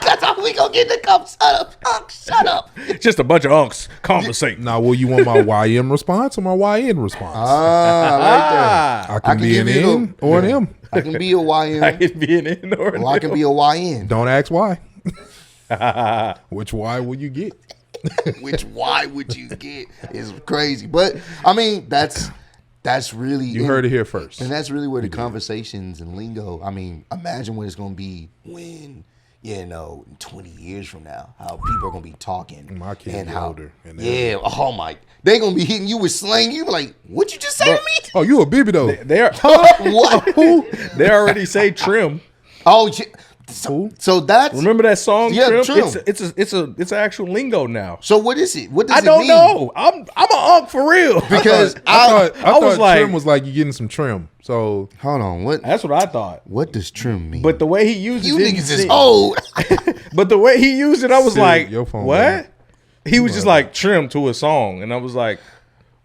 That's how we gonna get the cup. Shut up, Unk, shut up. Just a bunch of unks conversating. Now, will you want my YM response or my YN response? Right I can be an give you N or an M. there. I can be a I YM. could be an N or an Or I can be a YN. Don't ask why. Which Y will you get? Which Y would you get? Is crazy. But I mean, that's really You heard it here first. And that's really where the conversations and lingo. I mean, imagine what it's gonna be when, 20 years from now, how people are gonna be talking. My kids and be how, older, and yeah, oh my, they gonna be hitting you with slang. You be like, what'd you just say to me? Oh, you a baby though? They're, What? they already say trim. Oh, yeah. So that's Remember that song? Yeah, Trim? Trim. It's an actual lingo now. So what is it? What does I it don't mean? know. I'm an unk for real. Because I I was thought like- trim was like you getting some trim. So hold on, what That's what I thought. what does trim mean? But the way he used it, you didn't niggas is seem- old. But the way he used it, I was Siri, like, your phone, what? man. He was just like trim to a song, and I was like,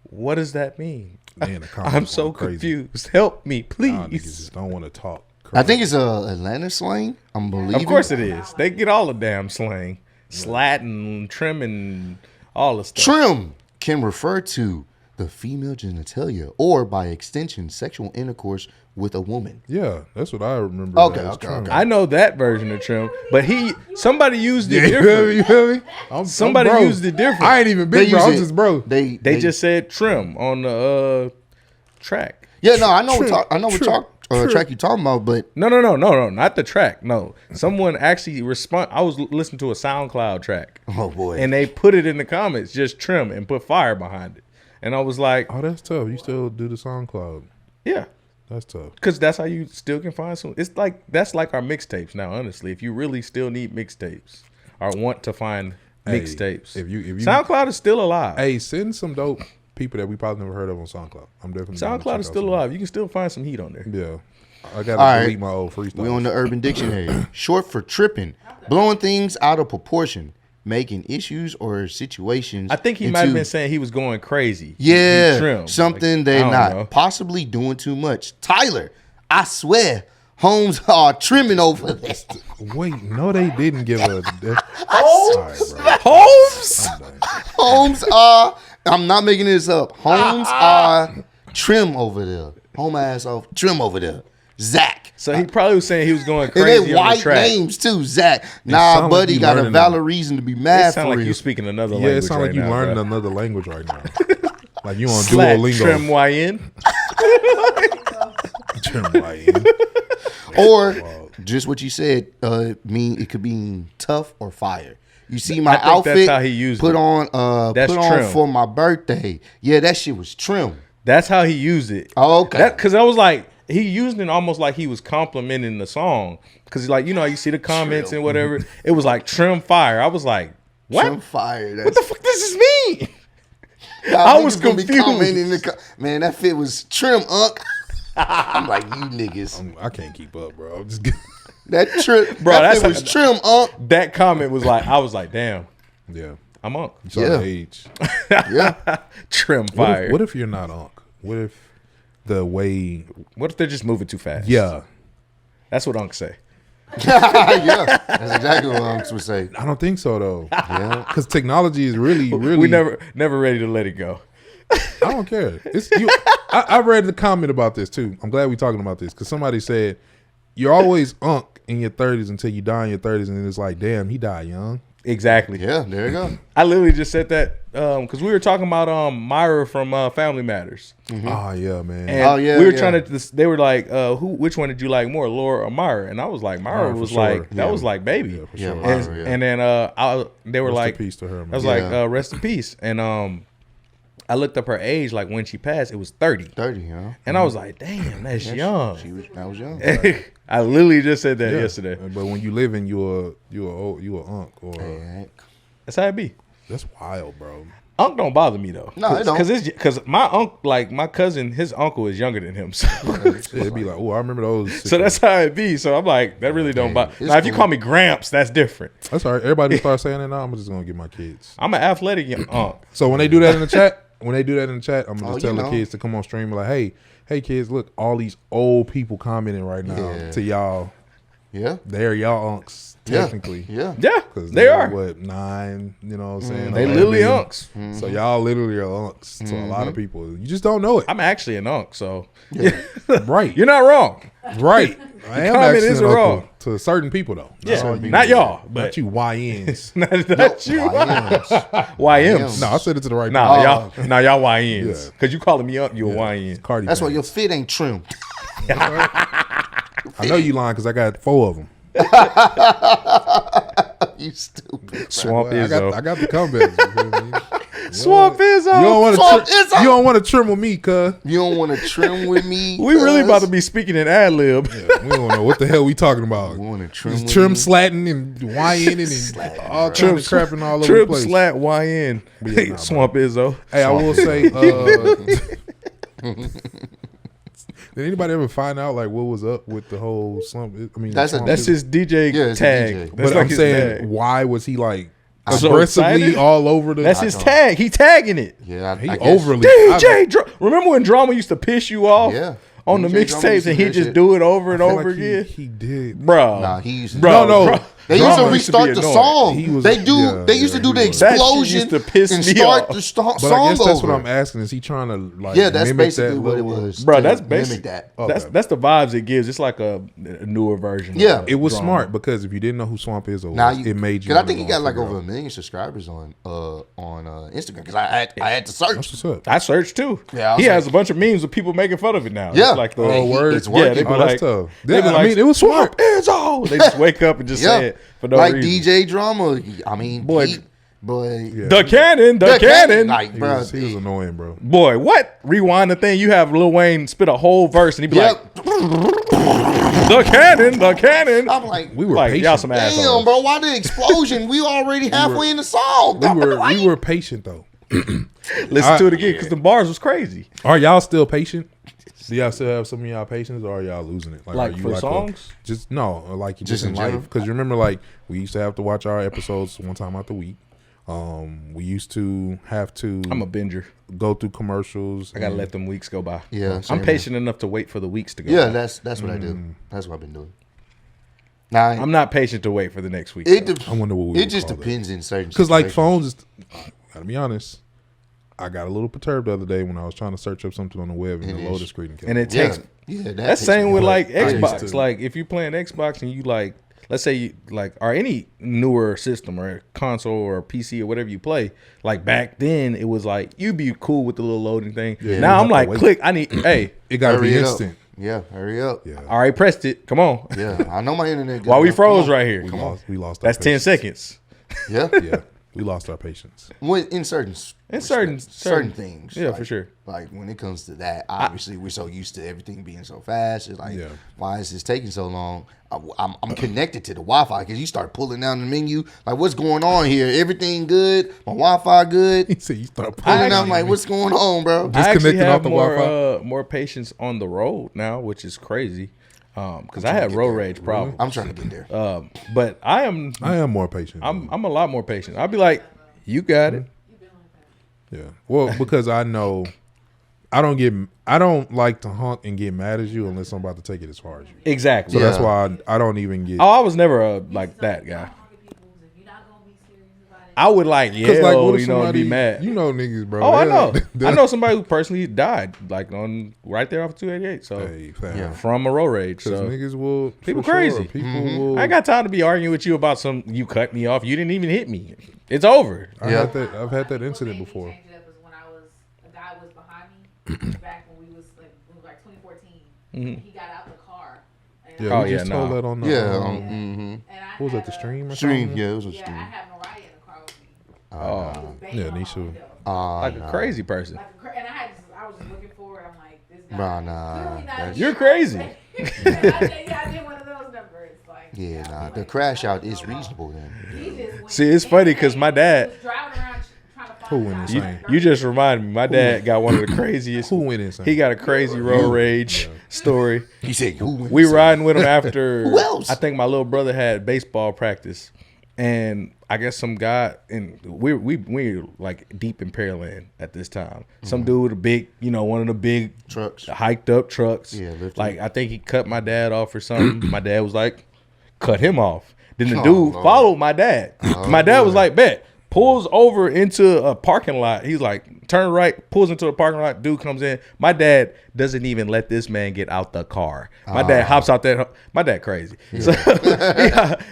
what does that mean? man, the comments I'm so going crazy. confused. Help me, Y'all niggas please. just don't want to talk. I think it's a Atlanta slang. I'm believing. Of course it is. They get all the damn slang, slat and trim and all the stuff. Trim can refer to the female genitalia or, by extension, sexual intercourse with a woman. Yeah, that's what I remember. Okay, as okay, trim. okay. I know that version of trim, but somebody used it Yeah, you feel me? different. You feel me? I'm Somebody bro. used it different. I ain't even They big bro. use I'm it- just bro. They They just said trim on the track. yeah. No, I know. Trim, I know what trim, talk. track you talking about, but No, not the track. No, someone actually I was listening to a SoundCloud track. oh boy, And they put it in the comments, just trim and put fire behind it. And I was like, Oh, that's tough. You still do the SoundCloud. yeah. That's tough. Because that's how you still can find some. It's like, that's like our mixtapes now, honestly. If you really still need mixtapes or want to find mixtapes. If you SoundCloud is still alive. Hey, send some dope people that we probably never heard of on SoundCloud. I'm definitely gonna check SoundCloud out is still some. alive. You can still find some heat on there. Yeah. I gotta All right. delete my old freestyle. we on the Urban Dictionary. Short for tripping, blowing things out of proportion, making issues or situations. I think he might have been saying he was going crazy. yeah, He trimmed. something Like, they I don't not know. possibly doing too much. Tyler, I swear, homes are trimming over this. Wait, no, they didn't give a. Homes, Holmes? homes are. I'm not making this up. Homes are trim over there. Home ass off trim over there. Zach. So he probably was saying he was going And crazy they on the white track. names too, Zach. sound Nah, like buddy you got a learning valid reason to be It mad sound for like real. you speaking another Yeah, language. it sounds like right you now, learning bro. another language right now. Like you on Slack Duolingo. trim YN. Trim YN. Or just what you said, mean it could be tough or fire. You see my I think outfit that's how he used put it. on That's put on trim. for my birthday. Yeah, that shit was trim. That's how he used it. Oh, okay. Because I was like, he used it almost like he was complimenting the song. Because like, you know, you see the comments Trim. and whatever. It was like trim fire. I was like, what? Trim fire. What the fuck does this mean? I was confused. Man, that fit was trim, Unc. I'm like, you niggas. I can't keep up, bro. I'm just That trim, Bro, that that's fit was trim, Unc. That comment was like, I was like, damn, yeah. I'm Unc. You saw Yeah. the age. Yeah. Trim fire. What if you're not Unc? What if the way? What if they're just moving too fast? Yeah, That's what Unc say. Yeah. That's exactly what Unc would say. I don't think so though. Yeah. Because technology is really. We never ready to let it go. I don't care. It's you. I read the comment about this too. I'm glad we're talking about this because somebody said you're always Unc in your 30s until you die in your 30s, and it's like, damn, he died young. Exactly. Yeah, there you go. I literally just said that because we were talking about Myra from Family Matters. Oh yeah, man. And Oh, yeah, we were yeah. trying to. They were like, which one did you like more, Laura or Myra? And I was like, Myra Myra for was sure. like, that Yeah. was like baby. Yeah, for Yeah, sure. Myra. And, yeah. and then they were Rest like, in peace to her, I was man. like, rest in peace. And I looked up her age, like when she passed, it was 30. 30, huh? And I was like, damn, that's young. That was young. I literally just said that Yeah. yesterday. But when you live in you a Unc or Yeah. That's how it be. that's wild, bro. Unc don't bother me though. No, it don't. Because my uncle, like my cousin, his uncle is younger than him. So, It'd be like, oh, I remember those. so that's how it be. So I'm like, that really don't bother. it's Now, if you cool. call me Gramps, that's different. That's all right. Everybody start saying it now. I'm just gonna get my kids. I'm an athletic unc. So when they do that in the chat, I'm gonna just Oh, tell you the know. kids to come on stream. Like, hey kids, look, all these old people commenting right now Yeah. to y'all. Yeah. They're y'all unks technically. Yeah. Yeah, Because they are. what 9? You know what I'm saying? They 11. literally unks. So y'all literally are unks to a lot of people. You just don't know it. I'm actually an unc, so Right. you're not wrong. Right. I am comment actually is an uncle wrong. to certain people though. Yeah, all you. not y'all, Not but you YNs. not you. YMs. YMs. No, I said it to the right Nah, people. y'all YNs. Yeah. Because you calling me up, you a YN. Cardi That's why fans. your fit ain't trimmed. I know you lying because I got 4 of them. You stupid. Swamp I Izzo. got the comebacks. You feel me? Swamp Izzo. You don't want Swamp to. Izzo. You don't want to trim with me, cuz. You don't want to trim with me. We really cuz? about to be speaking in ad lib. We don't know what the hell we talking about. You want to trim Just with trim me? slatting and YNing and all kind of crapping all over the Trip place. slat YN. Yeah, nah, Swamp Izzo. Hey, I will say, did anybody ever find out like what was up with the whole slump? I mean, That's a- Swamp That's is- his DJ Yeah, it's a tag. DJ. That's But like I'm his saying, tag. why was he like So aggressively excited? all over the? That's I his don't- tag. He tagging it. Yeah, he I guess. overly. Remember when drama used to piss you off? Yeah. On the DJ Drama used mixtapes to and do he that just shit. do it over and I feel over like again. He did. Bro. Nah, he used to. Bro, No, bro. They used to Drama restart be the annoying. song. He was- They do. yeah, they used to yeah, do he the was. That shit explosion used to piss and me start off. the song But I guess that's over. what I'm asking. Is he trying to like? Yeah, that's mimic basically that what it little- was. Bro, to that's mimic basic. that. Okay. That's the vibes it gives. It's like a newer version. Yeah. of It was drama. smart because if you didn't know who Swamp is, or Now was, it made you. Because I wanna think he go got and like figure over out. 1 million subscribers on Instagram. Because I had to search. That's what's up. I searched too. Yeah, I was he has like- a bunch of memes of people making fun of it now. Yeah. It's like the Oh, word. It's Yeah, working. they be Oh, like, that's tough. they be Yeah, I like, mean, it was smart. Is all. They just wake up and just Yeah, say it for no like reason. DJ Drama. I mean, Boy, boy, Yeah. The cannon, the cannon. like He bro, was annoying, bro. Boy, what? Rewind the thing. You have Lil Wayne spit a whole verse and he be yep. like, the cannon, the cannon. I'm like, We were Like, patient. y'all some damn, assholes. bro, why the explosion? We already halfway in the song. we were patient though. Listen to it again because the bars was crazy. Are y'all still patient? Do y'all still have some of y'all patience, or are y'all losing it? Like are you for songs? Just no, like just Just in in life. general? Because you remember, like we used to have to watch our episodes one time out the week. We used to have to I'm a binger. go through commercials. I gotta and- let them weeks go by. Yeah, I'm same here. patient enough to wait for the weeks to go. Yeah, by. that's what I do. That's what I've been doing. Now I'm not patient to wait for the next week. it. I wonder what we It would just call depends in certain. Because like situations. phones, gotta be honest. I got a little perturbed the other day when I was trying to search up something on the web and It the is. loading screen came and up. it takes. Yeah, That's same with like I used Xbox. to- Like if you playing Xbox and you like, let's say you like, or any newer system or console or PC or whatever you play. Like back then, it was like you'd be cool with the little loading thing. Yeah, Now you I'm have to like, wait. click. I need. Hey, It gotta Hurry be it up. instant. Yeah, hurry up. Yeah. I already pressed it. Come on. Yeah, I know my internet. Good While we enough. Come froze on. right here. We lost. That's our 10 patience. seconds. Yeah, Yeah, we lost our patience. Well, in certain certain things. Yeah, like, for sure. Like when it comes to that, obviously we're so used to everything being so fast. It's like, Yeah. why is this taking so long? I'm connected to the Wi-Fi because you start pulling down the menu. Like, what's going on here? Everything good? My Wi-Fi good? He said you start And pulling I'm like, what's going on, bro? I actually Disconnecting have off the more Wi-Fi? more patience on the road now, which is crazy. Because I have road rage problems. I'm trying to get there. But I am more patient. I'm a lot more patient. I'll be like, you got it. Yeah. Well, because I know I don't like to honk and get mad at you unless I'm about to take it as far as you. Exactly. So that's Yeah. why I don't even get. Oh, I was never like that guy. I would like Because yell, what if you know, and be somebody- mad. You know niggas, bro. Oh, I know. They'll- I know somebody who personally died, like on right there off 288. So Hey, fam. Yeah. from a road rage. Because So niggas will. People for sure, crazy. People will. I ain't got time to be arguing with you about some. You cut me off. You didn't even hit me. It's over. Yeah. I've had that incident before. Change it up is when a guy was behind me back when we was like 2014. He got out the car. And Yeah, Oh, we yeah, just told no. that on the. Yeah. And I what was that, had the stream or Stream. something? Yeah, it was a Yeah, I stream. had Mariah in the car with me. Oh, Banging Yeah, on my Nisha. window. like a crazy person. And I was just looking for it. I'm like, this guy. Bruh, nah, clearly not that's- You're crazy. I did one of those numbers. Like, Yeah, nah. The crash out is reasonable then. he just went See, it's funny 'cause my dad- he was driving around trying to find Who a went guy. insane? You just remind me. My dad got one of the craziest. Who went insane? He got a crazy road rage story. He said, "Who went We insane?" riding with him after. Who else? I think my little brother had baseball practice, and I guess some guy, and we like deep in Pearland at this time. Some dude with a big, one of the big Trucks. hiked up trucks. Yeah, lifted. like I think he cut my dad off or something. My dad was like, cut him off. Then the Oh, dude Lord. followed my dad. My dad was like, bet. Pulls over into a parking lot. He's like, turn right, pulls into a parking lot. Dude comes in. My dad doesn't even let this man get out the car. My dad hops out there. My dad crazy. So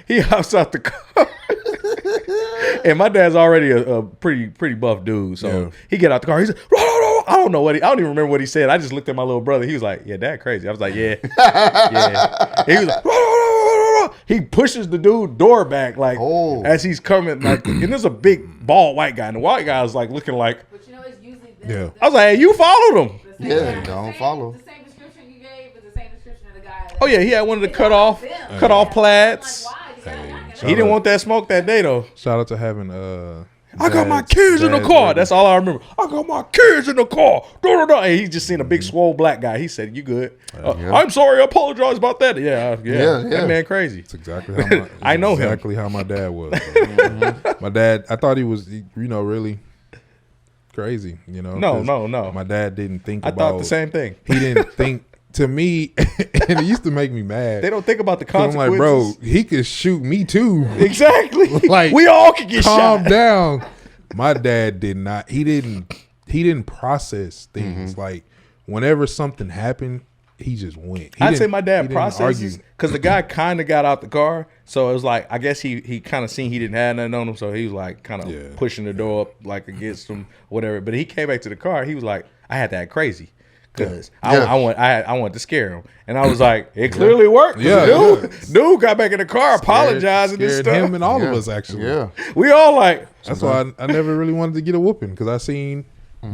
he hops out the car. And my dad's already a pretty buff dude. So Yeah. he get out the car. He said, I don't know I don't even remember what he said. I just looked at my little brother. He was like, yeah, dad crazy. I was like, yeah. Yeah. He was like, he pushes the dude door back like Oh. as he's coming like, and there's a big bald white guy. And the white guy was like looking like, But it's usually Yeah. I was like, hey, you followed him. the Yeah, same- don't the same- follow. The same description you gave is the same description of the guy. Oh yeah, he had one of the It's cut all off them. plaids. I'm like, why? You gotta knock it He didn't want that smoke that day though. Shout out to having I got my dads- kids in the dads car. ready. That's all I remember. I got my kids in the car. And he just seen a big swole black guy. He said, "You good? Yeah. I'm sorry. I apologize about that." Yeah. Yeah. That man crazy. That's exactly how my, I know him. exactly how my dad was. bro. My dad, I thought he was, really crazy. No. My dad didn't think I about. thought the same thing. He didn't think to me, and it used to make me mad. They don't think about the 'Cause consequences. I'm like, bro, he could shoot me too. Exactly. Like, we all could get calm shot. down. My dad did not. He didn't process things. Like, whenever something happened, he just went. I'd say my he dad didn't processes argue. because the guy kind of got out the car, so it was like I guess he kind of seen he didn't have nothing on him, so he was like kind of pushing the door up like against him, whatever. But he came back to the car, he was like, I had to act crazy because I wanted to scare him, and I was like, it clearly worked. Dude got back in the car, apologizing and Scared stuff. him and all of us actually. Yeah. We all like, That's why I never really wanted to get a whooping because I seen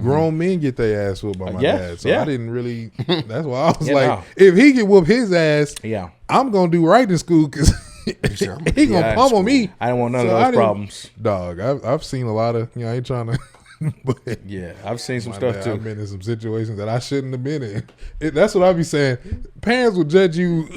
grown men get their ass whooped by my dad. So I didn't really. That's why I was like, if he can whoop his ass, I'm gonna do right in school because he gonna pummel me. I don't want none of those problems. Dog, I've seen a lot of. I ain't trying to. But yeah, I've seen some stuff too. I've been in some situations that I shouldn't have been in. That's what I be saying. Parents will judge you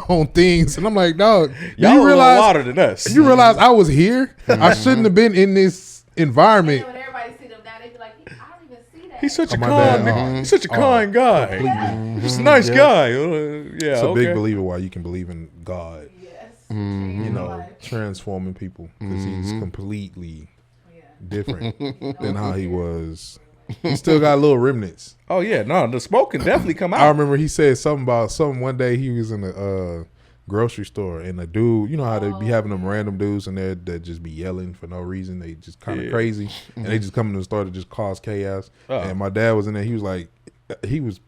on things, and I'm like, dog, y'all a little wilder than us. You realize I was here? I shouldn't have been in this environment. When everybody see them now, they be like, I don't even see that. He's such a my kind, dad, nigga. He's such a kind guy. He's a nice guy. It's a big believer why you can believe in God. Yes. You know, transforming people because he's completely different than how he was. He still got little remnants. Oh yeah, no, the smoke can definitely come out. I remember he said something about something one day. He was in a grocery store and a dude, you know how they be having them random dudes in there that just be yelling for no reason. They just kind of crazy and they just come in the store to just cause chaos. And my dad was in there. He was like, he was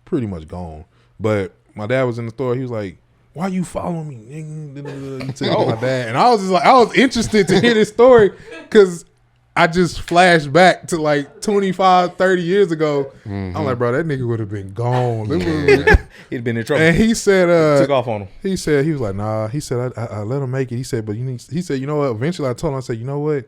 pretty much gone, but my dad was in the store. He was like, why you following me, nigga? He said my dad, and I was just like, I was interested to hear this story because I just flashed back to like 25, 30 years ago. I'm like, bro, that nigga would have been gone. He'd been in trouble. And he said, took off on him. He said, he was like, nah. He said, I let him make it. He said, but you need. He said, you know what? Eventually, I told him, I said, you know what?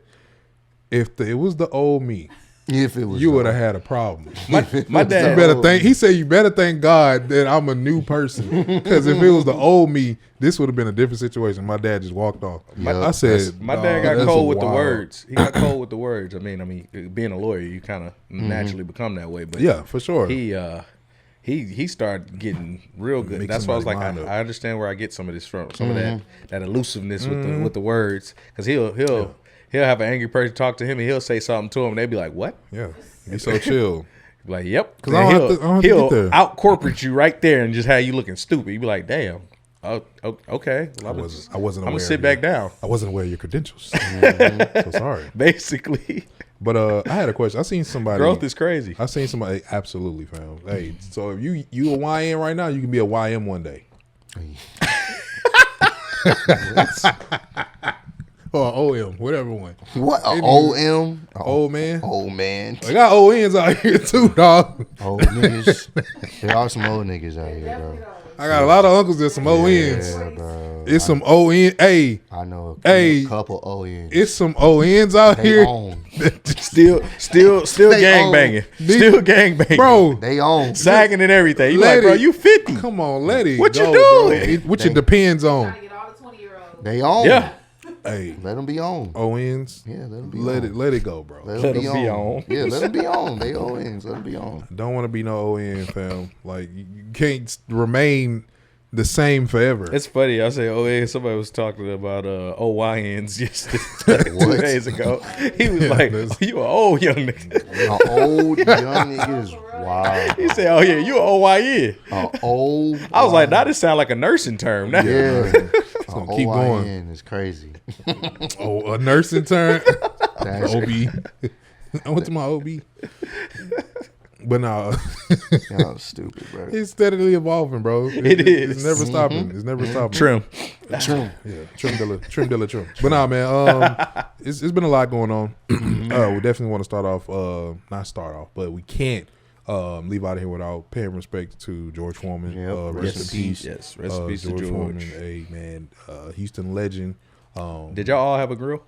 If it was the old me, if it was, you would have had a problem. My dad. You better thank. He said, you better thank God that I'm a new person. Because if it was the old me, this would have been a different situation. My dad just walked off. I said, my dad got cold with the words. He got cold with the words. I mean, being a lawyer, you kind of naturally become that way. But yeah, for sure. He started getting real good. Make That's why I was like, somebody mind I understand where I get some of this from. Some of that elusiveness with the words, because he'll have an angry person talk to him and he'll say something to him and they'll be like, what? Yeah, he's so chill. Like, yep. Because I don't have to get there. Out corporate you right there and just have you looking stupid. You be like, damn. Oh, okay. Well, I wasn't I'm aware. gonna sit back down. I wasn't aware of your credentials. So sorry. Basically. But I had a question. I seen somebody. Growth is crazy. I seen somebody absolutely found. Hey, so if you a YN right now, you can be a YM one day. Or OM, whatever one. What? OM? Old man? Old man. I got ONs out here too, dog. Old niggas. There are some old niggas out here, bro. I got a lot of uncles that's some ONs. Yeah, bro. It's some ON. Hey, I know Hey, a couple ONs. it's some ONs out They here. own. Still They gang own. banging. Still gang banging. Bro, They own. Sagging and everything. You Let like, bro, it- you 50. come on, let it What you go, doing? bro. What it depends on. Trying to get all the 20-year-olds. They own. Yeah. Hey, Let them be on. ONs, Yeah, let them be let on. it go, bro. Let Let them be 'em be on. on. Yeah, let them be on. They ONs. Let them be on. Don't want to be no ON, fam. Like, you can't remain the same forever. It's funny. I say, oh, yeah, somebody was talking about OYNs yesterday, 2 days ago. He was like, oh, you an old young nigga. An old young nigga is wild. He said, oh, yeah, you an OYN. An old. I was like, now this sound like a nursing term. Now. Yeah. So An keep going. OYN is crazy. Oh, a nursing turn. That's OB. I went to my OB. But no, y'all stupid, bro. it's steadily evolving, bro. It is. It's never stopping. It's never stopping. Trim. True. Yeah, trim de la trim. But nah, man, it's been a lot going on. We definitely want to start off, not start off, but we can't leave out of here without paying respect to George Foreman. Yep. Rest in peace. Yes, rest in peace to George. Foreman, a man, Houston legend. Did y'all all have a grill?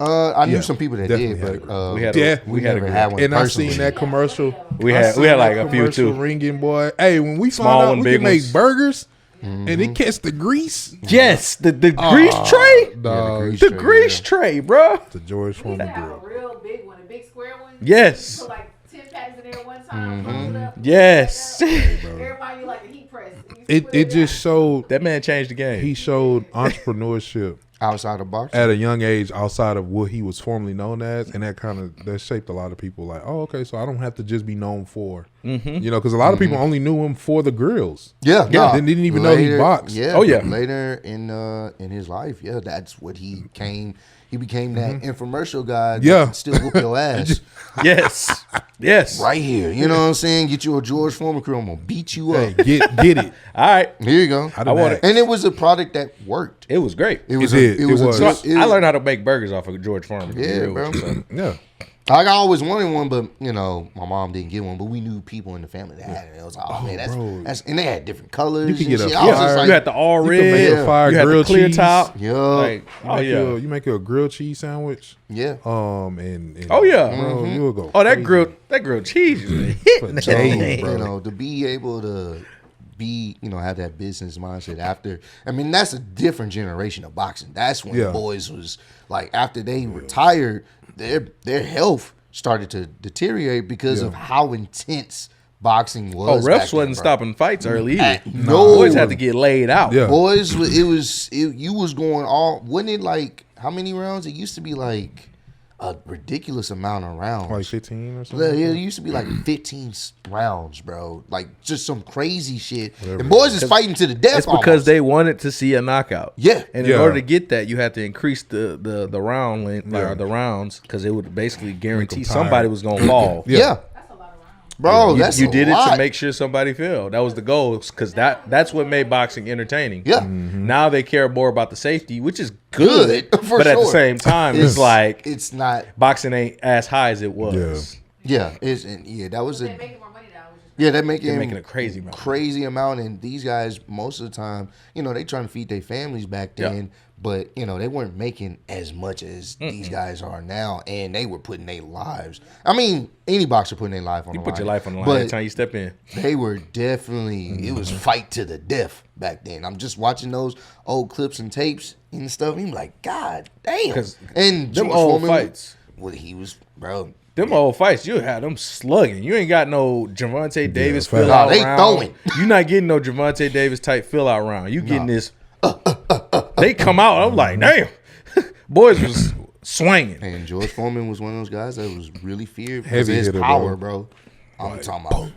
I knew Yeah, some people that definitely did, had a but grill. We had we had a never grill. had one And I personally. seen that commercial. We I had seen like that a few commercial too. ringing, boy. Hey, when we Small found one, out we big can make ones. burgers and it catch the grease, Yes, the grease tray. dog, The grease tray, bro. the George We used to Foreman have a grill. real big one, a big square one. Yes. Put like 10 packs in there at one time. time, close it up. Yes. Everybody like a heat press. It just showed That man changed the game. he showed entrepreneurship Outside of boxing. at a young age outside of what he was formerly known as, and that shaped a lot of people. Like, oh, okay, so I don't have to just be known for, because a lot of people only knew him for the grills. Yeah, They didn't even know he boxed. Yeah. Oh, yeah. Later in his life, yeah, that's what he came. He became that infomercial guy that Yeah. can still whoop your ass Yes. Yes. right here. You know what I'm saying? Get you a George Foreman crew. I'm gonna beat you Hey, up. get it. All right. Here you go. I want it. And it was a product that worked. It was great. It was. did. It was. It was. So I learned how to make burgers off of George Foreman. to be Yeah, real bro. with you, so. Yeah. Like, I always wanted one, but my mom didn't get one. But we knew people in the family that had it. It was like, oh man, bro. that's and they had different colors. You could and get a shit. I was just fire- like, You had the all You can make red. a fire You had the grilled clear cheese. top. yeah, Like, You make you a grilled cheese sandwich. yeah. And Oh, yeah. bro, you'll go. Oh, that crazy. grilled cheese is hitting. So, days, bro. to be able to be, have that business mindset after, I mean, that's a different generation of boxing. That's when Yeah. boys was like, after they retired, their health started to deteriorate because of how intense boxing Oh, was. refs back wasn't then, bro. stopping fights early either. No. Boys had to get laid out. Yeah. Boys, you was going all, wasn't it like, how many rounds? It used to be like a ridiculous amount of rounds. Like 15 or Yeah, something. it used to be like 15 rounds, bro. Like just some crazy shit. And boys is fighting to the death. It's because almost. they wanted to see a knockout. Yeah. And in Yeah. order to get that, you had to increase the round length or the rounds because it would basically guarantee tired. somebody was gonna fall. Yeah, That's a lot of rounds. bro. You, that's you a did it lot. to make sure somebody fell. That was the goal because that's what made boxing entertaining. Yeah. Now they care more about the safety, which is good. Good, for but at the sure. same time, it's like it's not. boxing ain't as high as it was. Yeah, it's and that was They're a making more money now. Which is yeah. They're making They're making a crazy amount. crazy amount, and these guys most of the time, they trying to feed their families back Yeah. then. But they weren't making as much as these guys are now, and they were putting their lives. I mean, any boxer putting their life on You the put line. your life on the line But every time you step in. they were definitely it was fight to the death back then. I'm just watching those old clips and tapes and stuff. And I'm like, God damn. 'Cause And them George old Foreman, fights. well, he was bro. Them old fights, you had them slugging. You ain't got no Javante Davis facts. fill out Nah, they round. throwing. You not getting no Javante Davis type fill out round. You getting this. They come out. I'm like, damn. Boys was swinging. And George Foreman was one of those guys that was really feared because Heavy of his hitter, power, bro. bro. I'm talking about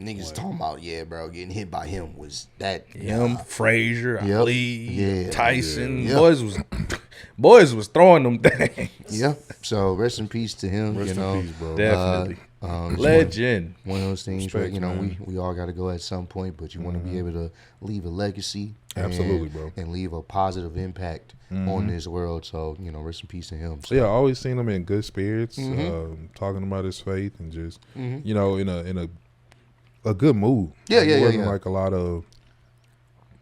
niggas talking about bro, getting hit by him was that Him, Frazier, Yep. Ali, Yeah. Tyson. Yeah. Boys was throwing them things. Yeah. So rest in peace to him. Rest in peace, bro. Definitely. It's Legend. one of those things Respect, where man. we all got to go at some point, but you want to be able to leave a legacy, Absolutely, bro. and leave a positive impact on this world. So rest in peace to him. So yeah, I always seen him in good spirits, Mm-hmm. talking about his faith and just in a good mood. Yeah, Like, yeah, it yeah, wasn't yeah. like a lot of.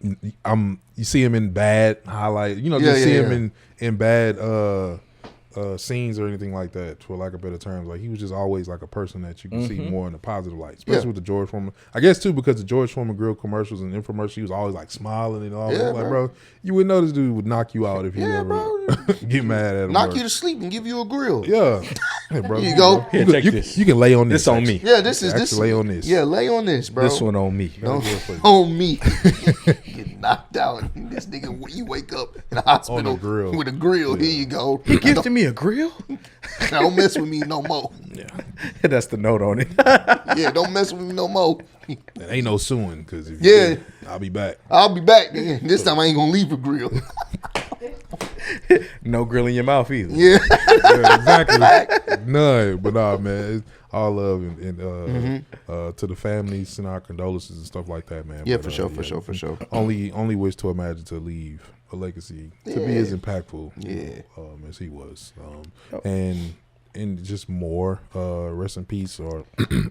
You see him in bad highlight. Yeah, Just see yeah, him in bad scenes or anything like that. For lack of better terms, like he was just always like a person that you can see more in a positive light, especially Yeah. with the George Foreman. I guess too because the George Foreman grill commercials and infomercials, he was always like smiling and all Yeah, that. Like, bro. bro, you would know this dude would knock you out if you Yeah, ever bro. get mad at him. Knock or- you to sleep and give you a grill. Yeah. Hey, bro. Here you go. Here, You, check you, this. you can lay on this. This on actually. me. Yeah, this is Actually, this. lay on this. Yeah, lay on this, bro. This one on me. Don't Good for you. on me. Get knocked out. This nigga, you wake up in the hospital On a grill. with a grill. Here you go. He gifted me a grill? Don't mess with me no more. That's the note on it. Yeah, don't mess with me no more. And ain't no suing because if you Yeah. did, I'll be back. I'll be back. Nigga. This time I ain't gonna leave a grill. No grill in your mouth either. Yeah. Yeah, exactly. None. But nah, man. It's all love and to the families, send our condolences and stuff like that, man. Yeah, But, for sure, for sure, for sure. Only wish to imagine to leave a legacy to be as impactful as he was. And just more rest in peace or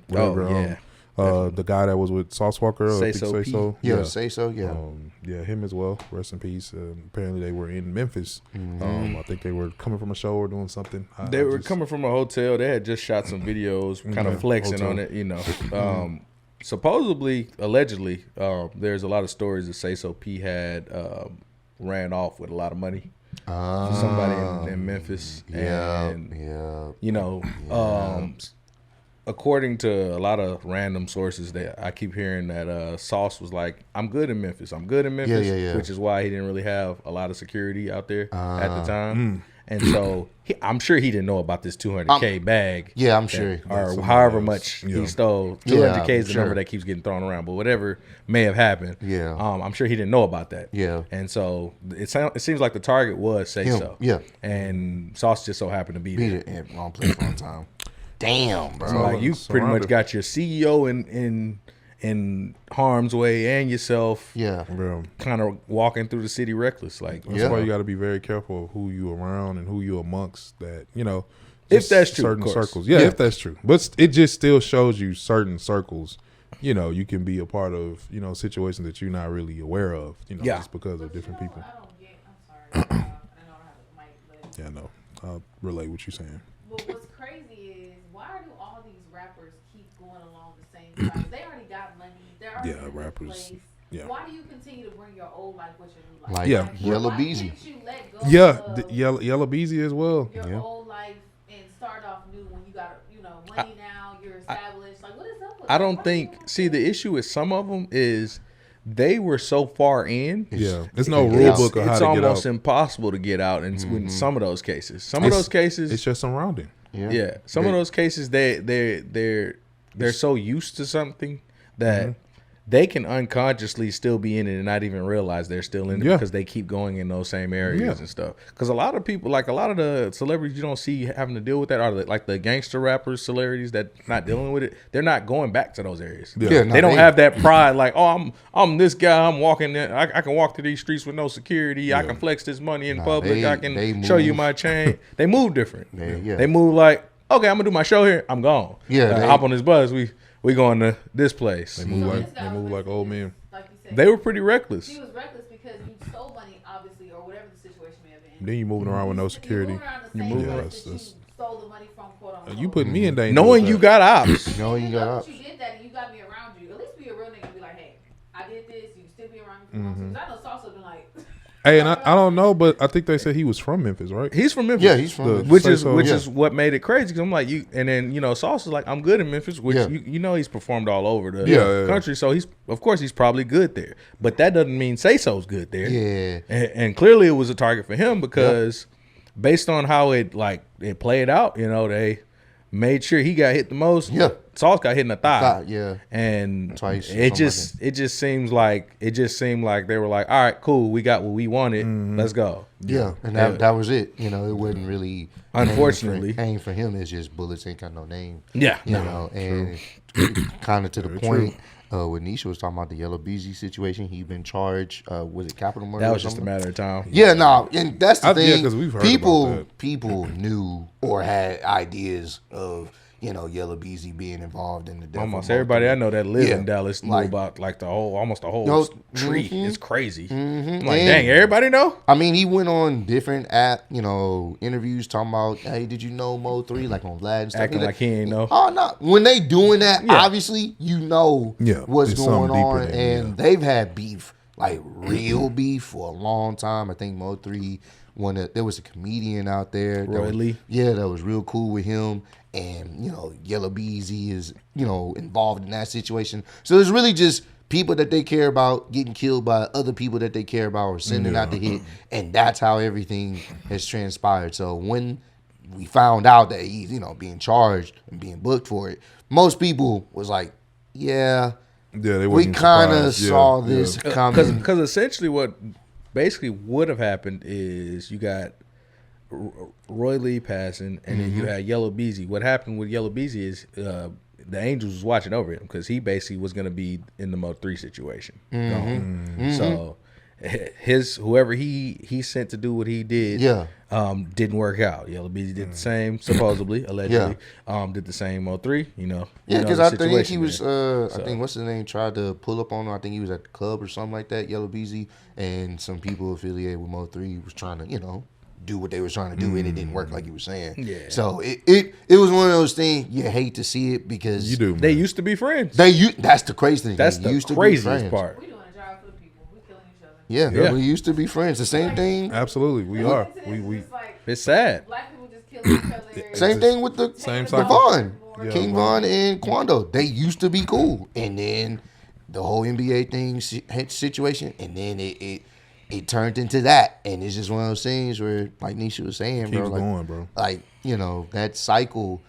whatever. yeah. The guy that was with Sauce Walker, I think Say So P. Yeah, say so. Yeah. yeah, him as well. Rest in peace. Apparently, they were in Memphis. I think they were coming from a show or doing something. They were coming from a hotel. They had just shot some videos, kind of flexing hotel. on it, Supposedly, allegedly, there's a lot of stories that Say So P had ran off with a lot of money for somebody in Memphis. Yeah. And, Yeah. according to a lot of random sources, that I keep hearing that Sauce was like, I'm good in Memphis. Yeah. Which is why he didn't really have a lot of security out there at the time. And so I'm sure he didn't know about this 200K bag. Yeah, I'm sure. Or however much he stole. 200K is the number that keeps getting thrown around. But whatever may have happened, I'm sure he didn't know about that. Yeah. And so it seems like the target was Say So. Yeah. And Sauce just so happened to be there. Beat it. Wrong place, wrong time. Damn, bro. So like you pretty much got your CEO in harm's way and yourself kind of walking through the city reckless. Like that's why you got to be very careful of who you around and who you amongst, that if that's true, certain circles. If that's true. But it just still shows you certain circles, you can be a part of, situations that you're not really aware of, just because of different people. I don't get. I'm sorry. I know I don't have a mic, but Yeah, no. I'll relay what you're saying. But what's crazy is, why do all these rappers keep going along the same lines? They already got money. They're already in a good rappers. place. Yeah. Why do you continue to bring your old life with your new life? Like Yellow Why Beezy. can't you let go of Yellow Beezy as well. your old life and start off new when you got money now, you're established? Like, what is up with I that? don't Why do you think. want See, to- the issue with some of them is they were so far in. Yeah, there's no rule book of how It's to get almost out. impossible to get out. And in some of those cases, some of those cases, It's just surrounding. yeah, some of those cases they're so used to something that they can unconsciously still be in it and not even realize they're still in it because they keep going in those same areas and stuff. Because a lot of people, like a lot of the celebrities you don't see having to deal with that are like the gangster rappers, celebrities that not dealing with it. They're not going back to those areas. Yeah. They don't have that pride. Like, oh, I'm this guy. I'm walking. I can walk through these streets with no security. I can flex this money in public. I can show you my chain. They move different. They move like, okay, I'm gonna do my show here. I'm gone. Hop on this bus. We going to this place. They move like old men. Like you said, They were pretty reckless. he was reckless because you stole money, obviously, or whatever the situation may have been. Then you moving around with no security. You moving around the same place that that's- you stole the money from, quote unquote. You put me in danger. Knowing with you that. got ops. No, you got But up. you did that and you got me around you. At least be a real nigga and be like, hey, I did this. You still be around me. Because I know Salsa been like, Hey, and I don't know, but I think they said he was from Memphis, right? He's from Memphis. Yeah, he's from Memphis. which Say is so. which Yeah. is what made it crazy. Cause I'm like and then Sauce is like, I'm good in Memphis, which he's performed all over the country, so of course he's probably good there. But that doesn't mean Say So's good there. Yeah. And clearly it was a target for him because based on how it played out, they made sure he got hit the most. Yeah. Sauce got hit in the thigh. Yeah. And Twice, it something just seemed like they were like, all right, cool, we got what we wanted. Let's go. Yeah, and that was it. It wasn't really. Unfortunately. aimed for him. It's just bullets ain't got no name. Yeah. And kind of to the point. When Nisha was talking about the Yellow Beezy situation, he been charged. Was it capital murder? That or was just a something? matter of time. Yeah, no, and that's the thing. 'cause we've heard people, about that. people knew or had ideas of Yellow Beezy being involved in the death. Almost of everybody I Walka. know that lives Yeah, in Dallas knew like- about almost the whole Those- tree. mhm. It's crazy. I'm like, And- dang, everybody know? I mean, he went on different interviews talking about, hey, did you know Mo 3? Like on Vlad and stuff. Acting like he ain't know. Oh no! When they doing that, obviously you know what's it's going something on, deeper than, and they've had beef, like real beef, for a long time. I think Mo 3, there was a comedian out there, Roy Lee. that was real cool with him, and Yellow Beezy is involved in that situation. So it's really just people that they care about getting killed by other people that they care about or sending out the hit, and that's how everything has transpired. So when we found out that he's being charged and being booked for it, most people was like, they they we wasn't kind of surprised. saw this coming. Because essentially what basically would have happened is you got Roy Lee passing, and then you had Yellow Beezy. What happened with Yellow Beezy is the Angels was watching over him because he basically was going to be in the Mo 3 situation. So whoever he sent to do what he did didn't work out. Yellow Beezy did the same, supposedly, allegedly. Did the same Mo 3, Yeah, because I think he was. I think what's his name tried to pull up on him. I think he was at the club or something like that. Yellow Beezy and some people affiliated with Mo 3 was trying to do what they were trying to do, and it didn't work like you were saying. Yeah. So it was one of those things you hate to see it because You do. They man. used to be friends. That's the crazy thing. That's They the used to be craziest friends. part. we doing a job for the people. We killing each other. Yeah, Yeah. we used to be friends. The same thing. Absolutely, we are. It's We just like It's sad. black people just killing each other. Same thing with the Same the cycle. Vaughn. King Von and Quando, they used to be cool, and then the whole NBA thing situation, and then it turned into that, and it's just one of those things where, like Nisha was saying, Keeps bro, like, going, bro. like, you know, that cycle.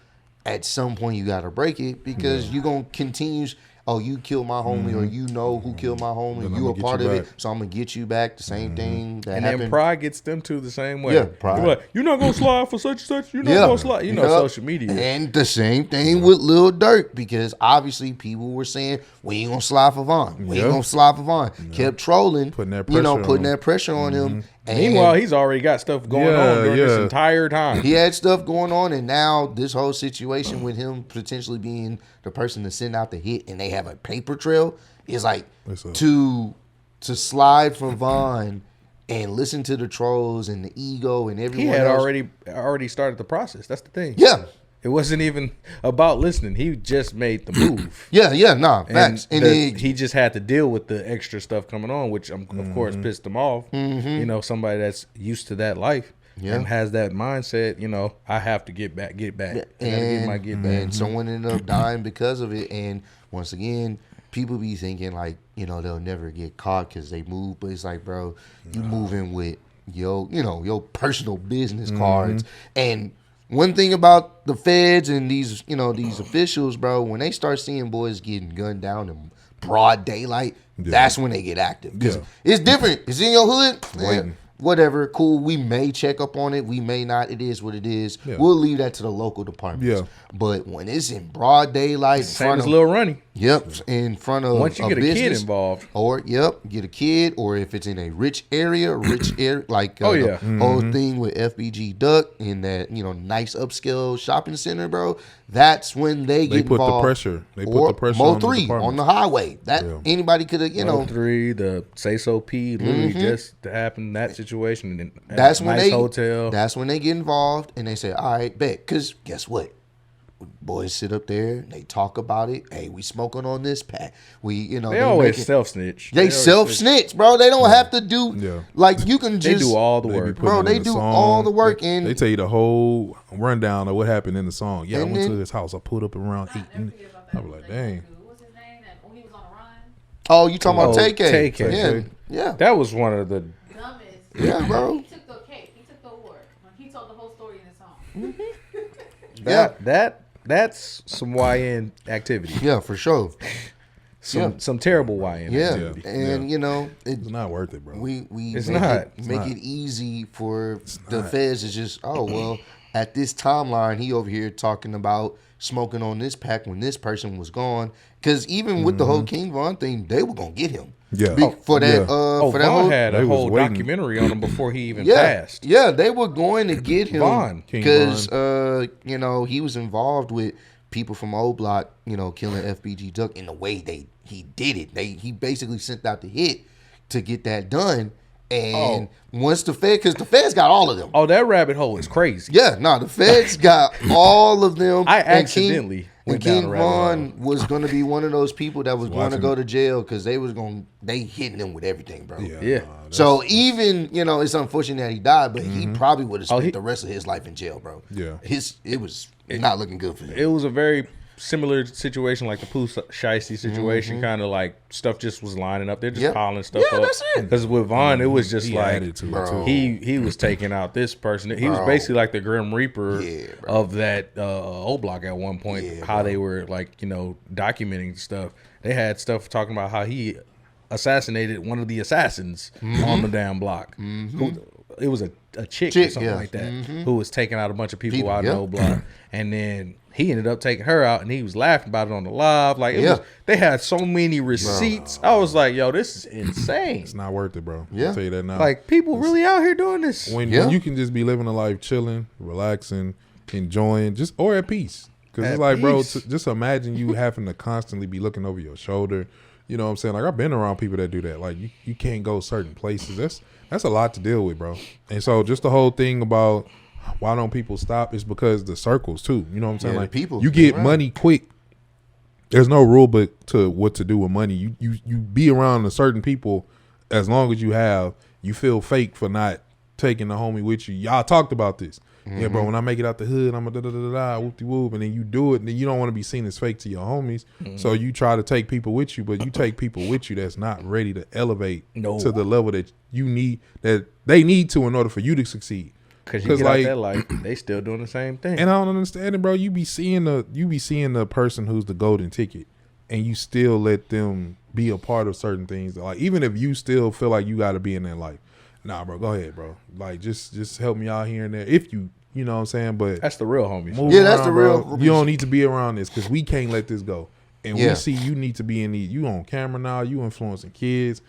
At some point, you gotta break it because you gonna continue. Oh, you killed my homie, or you know who killed my homie. Then You I'ma a get part you of back. it, so I'm gonna get you back. The same thing that And happened. then pride gets them too the same way. Yeah, pride. You're like, you're not gonna slide for such and such. You're not gonna slide. You know, Yep. social media. And the same thing with Lil Durk, because obviously people were saying, we ain't gonna slide for Von. We ain't Yeah. gonna slide for Von. Kept trolling, Putting that you know, pressure putting on that pressure on him. And Meanwhile, he's already got stuff going on during this entire time. he had stuff going on, and now this whole situation with him potentially being the person to send out the hit, and they have a paper trail, is like to slide for Von and listen to the trolls and the ego and everyone He had else. already started the process. That's the thing. Yeah. It wasn't even about listening. He just made the move. Nah, facts. And then he just had to deal with the extra stuff coming on, which of course pissed him off. You know, somebody that's used to that life and has that mindset. You know, I have to get back. I gotta get my get back. And someone ended up dying because of it. And once again, people be thinking like, you know, they'll never get caught because they move. But it's like, bro, you moving with your personal business cards. And one thing about the feds and these officials, bro, when they start seeing boys getting gunned down in broad daylight, that's when they get active. Because it's different. It's in your hood. Whatever, cool. We may check up on it. We may not. It is what it is. Yeah. We'll leave that to the local departments. Yeah. But when it's in broad daylight, same as Lil Ronnie. Yep, in front of once you get a kid involved, or get a kid, or if it's in a rich area, like the whole thing with FBG Duck in that nice upscale shopping center, bro. That's when they get put involved. The pressure. They put the pressure on the Mo3 on the highway. That anybody could have Mo3, the Say So P, literally just to happen in that situation. And that's when nice hotel. That's when they get involved and they say, all right, bet. Because guess what? Boys sit up there, they talk about it. Hey, we smoking on this pack. They always self snitch. They self snitch, bro. They don't have to do like you can just. They do all the work, bro. They do all the work, and they tell you the whole rundown of what happened in the song. Yeah, I went to his house. I pulled up around 8. I was like, dang. What's his name? When he was on the run. Oh, you talking about TK? TK. Yeah. That was one of the dumbest. Yeah, bro. He took the cake. He took the award when he told the whole story in the song. That's some YN activity. Yeah, for sure. Some terrible YN activity. And it's not worth it, bro. We make it easy for the feds to just at this timeline he over here talking about smoking on this pack when this person was gone. Because even with the whole King Von thing, they were gonna get him. Yeah. For that Von had a whole documentary on him before he even passed. Yeah, they were going to get him Von. because he was involved with people from O Block, killing FBG Duck in the way he did it. He basically sent out the hit to get that done. And once the feds got all of them. Oh, that rabbit hole is crazy. Yeah, the feds got all of them. I accidentally and King Von was going to be one of those people that was going to go to jail because they hitting him with everything, bro. Yeah. So even it's unfortunate that he died, but he probably would have spent the rest of his life in jail, bro. Yeah. It was not looking good for him. It was a very similar situation like the Pooh Shiesty situation, kind of like stuff just was lining up. They're just piling stuff up. That's it. Because with Von, it was just he was taking out this person. He was basically like the Grim Reaper of that O Block at one point. How they were documenting stuff. They had stuff talking about how he assassinated one of the assassins on the damn block. It was a chick or something like that who was taking out a bunch of people out in the O Block, and then he ended up taking her out, and he was laughing about it on the live. Like they had so many receipts. I was like, "Yo, this is insane. It's not worth it, bro. Yeah. I'll tell you that now. Like people really out here doing this when you can just be living a life, chilling, relaxing, enjoying, or at peace. Because it's like, bro, just imagine you having to constantly be looking over your shoulder. You know what I'm saying? Like I've been around people that do that. Like you can't go certain places. That's a lot to deal with, bro. And so just the whole thing about why don't people stop is because the circles too. You know what I'm saying? Like people you get money quick. There's no rule book to what to do with money. You be around a certain people as long as you feel fake for not taking the homie with you. Y'all talked about this. Yeah, bro, when I make it out the hood, I'm a da-da-da-da, whoop-de-whoop, and then you do it, and then you don't want to be seen as fake to your homies. So you try to take people with you, but you take people with you that's not ready to elevate to the level that you need, that they need to in order for you to succeed. Because you get out that life, they still doing the same thing. And I don't understand it, bro. You be seeing the person who's the golden ticket, and you still let them be a part of certain things. Like, even if you still feel like you got to be in their life, nah, bro, go ahead, bro. Like, just help me out here and there. If you know what I'm saying. But that's the real homies. Yeah, that's the real. Bro. You don't need to be around this because we can't let this go. And we see you need to be in these. You on camera now. You influencing kids.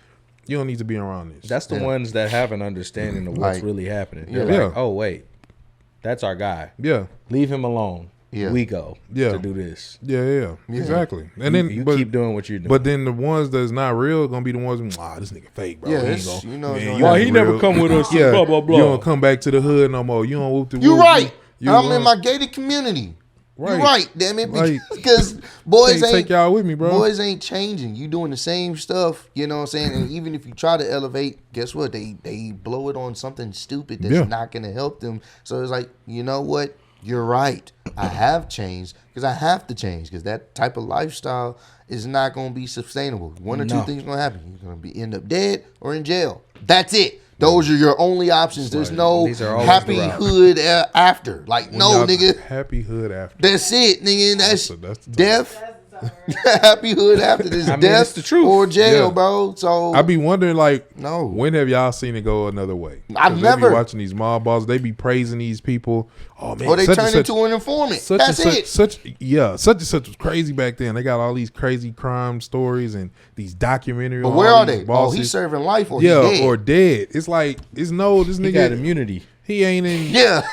You don't need to be around this. That's the ones that have an understanding of what's really happening. They're like, oh wait, that's our guy. Yeah, leave him alone. Yeah, we go. To do this. Yeah, exactly. And then you keep doing what you're doing. But then the ones that's not real gonna be the ones. This nigga fake, bro. Yeah, he never come with us. Yeah, blah blah blah. You don't come back to the hood no more. You don't whoop the. You right. I'm in my gated community. Right. You're right, damn it. Because boys ain't take y'all with me, bro. Boys ain't changing. You doing the same stuff, you know what I'm saying? And even if you try to elevate, guess what? They blow it on something stupid that's not gonna help them. So it's like, you know what? You're right. I have changed because I have to change because that type of lifestyle is not gonna be sustainable. One or two things gonna happen. You're gonna end up dead or in jail. That's it. Those are your only options. There's no happy hood after. Like, no, nigga. Happy hood after. That's it, nigga. That's death. Happy hood after this death the truth. or jail, bro. So I be wondering, like, when have y'all seen it go another way? I've never be watching these mob bosses. They be praising these people. Oh man, or they turn into an informant. That's it. Such and such was crazy back then. They got all these crazy crime stories and these documentaries. But where are they? Oh, he's serving life or he's dead. Or dead. It's like this nigga got immunity. He ain't in. Yeah.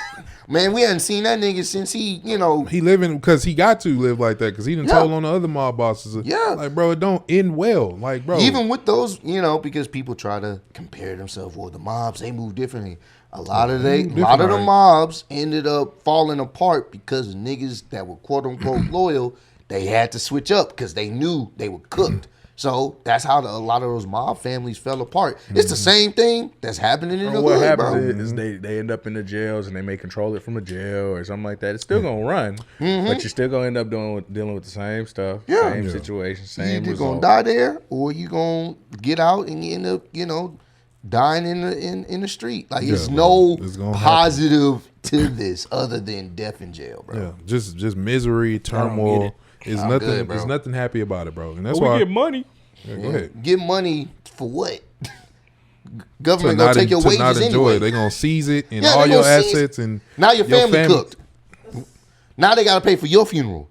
Man, we hadn't seen that nigga since he living because he got to live like that because he done told on the other mob bosses. Like, bro, it don't end well. Like, bro, even with those, because people try to compare themselves. Well, the mobs, they move differently. A lot of the mobs ended up falling apart because niggas that were quote unquote loyal, they had to switch up because they knew they were cooked. So that's how a lot of those mob families fell apart. It's the same thing that's happening in the what hood, happens is they end up in the jails and they may control it from a jail or something like that. It's still gonna run, but you're still gonna end up dealing with the same stuff, same situation, same you either result. Gonna die there or you gonna get out and you end up, dying in the street. Like it's no positive to this other than death in jail, bro. Yeah, just misery, turmoil. There's nothing happy about it, bro. And that's why we get money. Yeah, go ahead. Get money for what? Government gonna take your wages anyway. They gonna seize it and all your assets and now your family cooked. Now they gotta pay for your funeral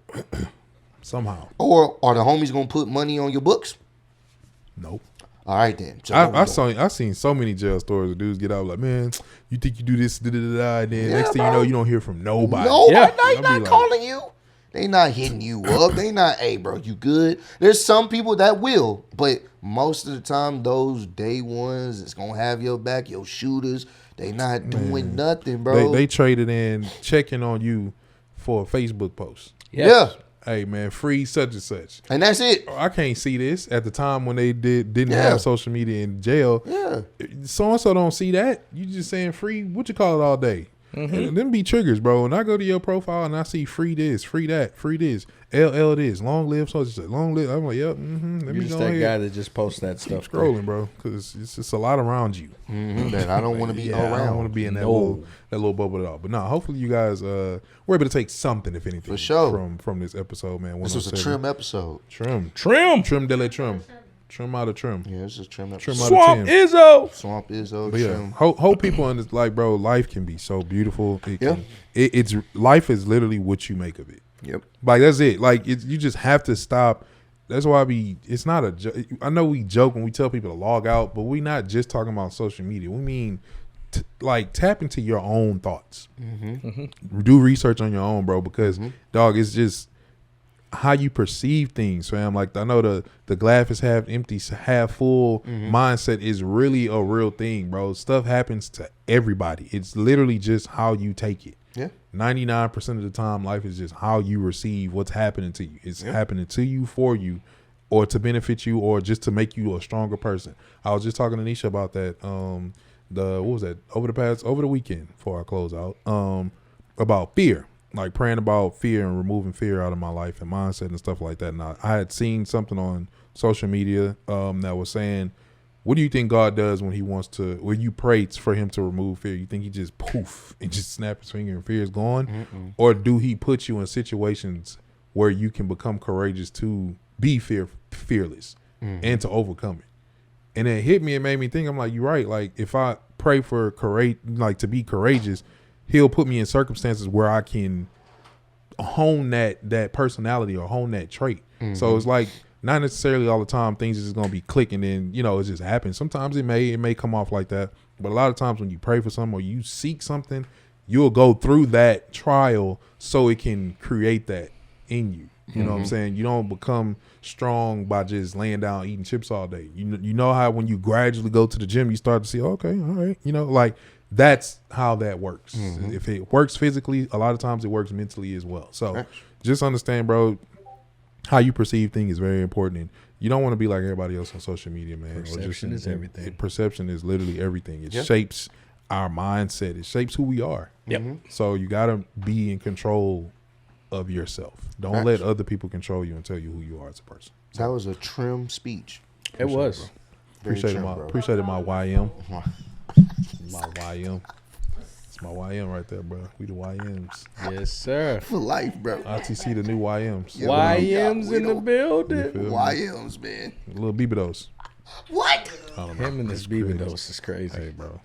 somehow. Or are the homies gonna put money on your books? Nope. All right then. So I've seen so many jail stories of dudes get out like, man, you think you do this, and then next thing you know, you don't hear from nobody. They not calling you. They not hitting you up. They not, hey, bro, you good? There's some people that will, but most of the time, those day ones that's going to have your back, your shooters, they not doing nothing, bro. They traded in checking on you for a Facebook post. Yeah. Hey, man, free such and such. And that's it. I can't see this. At the time when they didn't have social media in jail, so-and-so don't see that. You just saying free, what you call it all day. And them be triggers, bro. When I go to your profile and I see free this, free that, free this, LL this, long live, so it's long live. I'm like, yep. Let me go ahead. Guy that just posts that stuff. Keep scrolling, bro, because it's just a lot around you. That I don't want to be around. I don't want to be in that little bubble at all. But no, hopefully you guys were able to take something, if anything, for sure, from this episode, man. This was a trim episode. Trim de la trim. Trim out of trim. Yeah, this is trim episode. Swamp Izzo. But trim. Hope people understand, like, bro, life can be so beautiful. It's life is literally what you make of it. Yep. Like, that's it. Like, you just have to stop. That's why it's not a joke. I know we joke when we tell people to log out, but we not just talking about social media. We mean, tap into your own thoughts. Do research on your own, bro, because, dog, it's just how you perceive things, fam. Like, I know the glass is half empty, half full mindset is really a real thing, bro. Stuff happens to everybody. It's literally just how you take it. Yeah. 99% of the time, life is just how you receive what's happening to you. It's happening to you, for you, or to benefit you, or just to make you a stronger person. I was just talking to Nisha about that. What was that? Over the weekend before I close out. about fear, like praying about fear and removing fear out of my life and mindset and stuff like that. And I had seen something on social media that was saying, what do you think God does when he wants to, when you pray for him to remove fear? You think he just poof and just snap his finger and fear is gone? Mm-mm. Or do he put you in situations where you can become courageous to be fearless and to overcome it? And it hit me and made me think, I'm like, you're right. Like if I pray for courage, like to be courageous, he'll put me in circumstances where I can hone that personality or hone that trait. So it's like, not necessarily all the time things is just gonna be clicking and it just happens. Sometimes it may come off like that, but a lot of times when you pray for something or you seek something, you'll go through that trial so it can create that in you. You know what I'm saying? You don't become strong by just laying down eating chips all day. You know how when you gradually go to the gym, you start to see, okay, all right, like that's how that works. If it works physically, a lot of times it works mentally as well. So just understand, bro, how you perceive things is very important. And you don't want to be like everybody else on social media, man. Perception is everything. Perception is literally everything. It shapes our mindset. It shapes who we are. Yep. So you got to be in control of yourself. Don't let other people control you and tell you who you are as a person. That was a trim speech. It was. Appreciated my YM. My YM. It's my YM right there, bro. We the YMs. Yes, sir. For life, bro. ITC the new YMs. Yeah, YMs in the building. You feel me? YMs, man. Little Bebedos. What? I don't know. Him and this Bebedos is crazy. Hey, bro.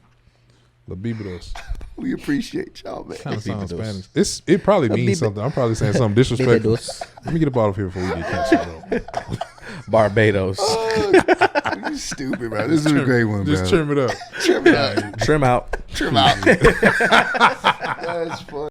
Little Bebedos. We appreciate y'all, man. Kind of sounds Bebedos. Spanish. It probably means something. I'm probably saying something disrespectful. Bebedos. Let me get a bottle here before we get canceled, bro. Barbados. You stupid, bro. This is a great one, bro. Just trim it up. Trim it up. Trim out. Trim out. That's funny.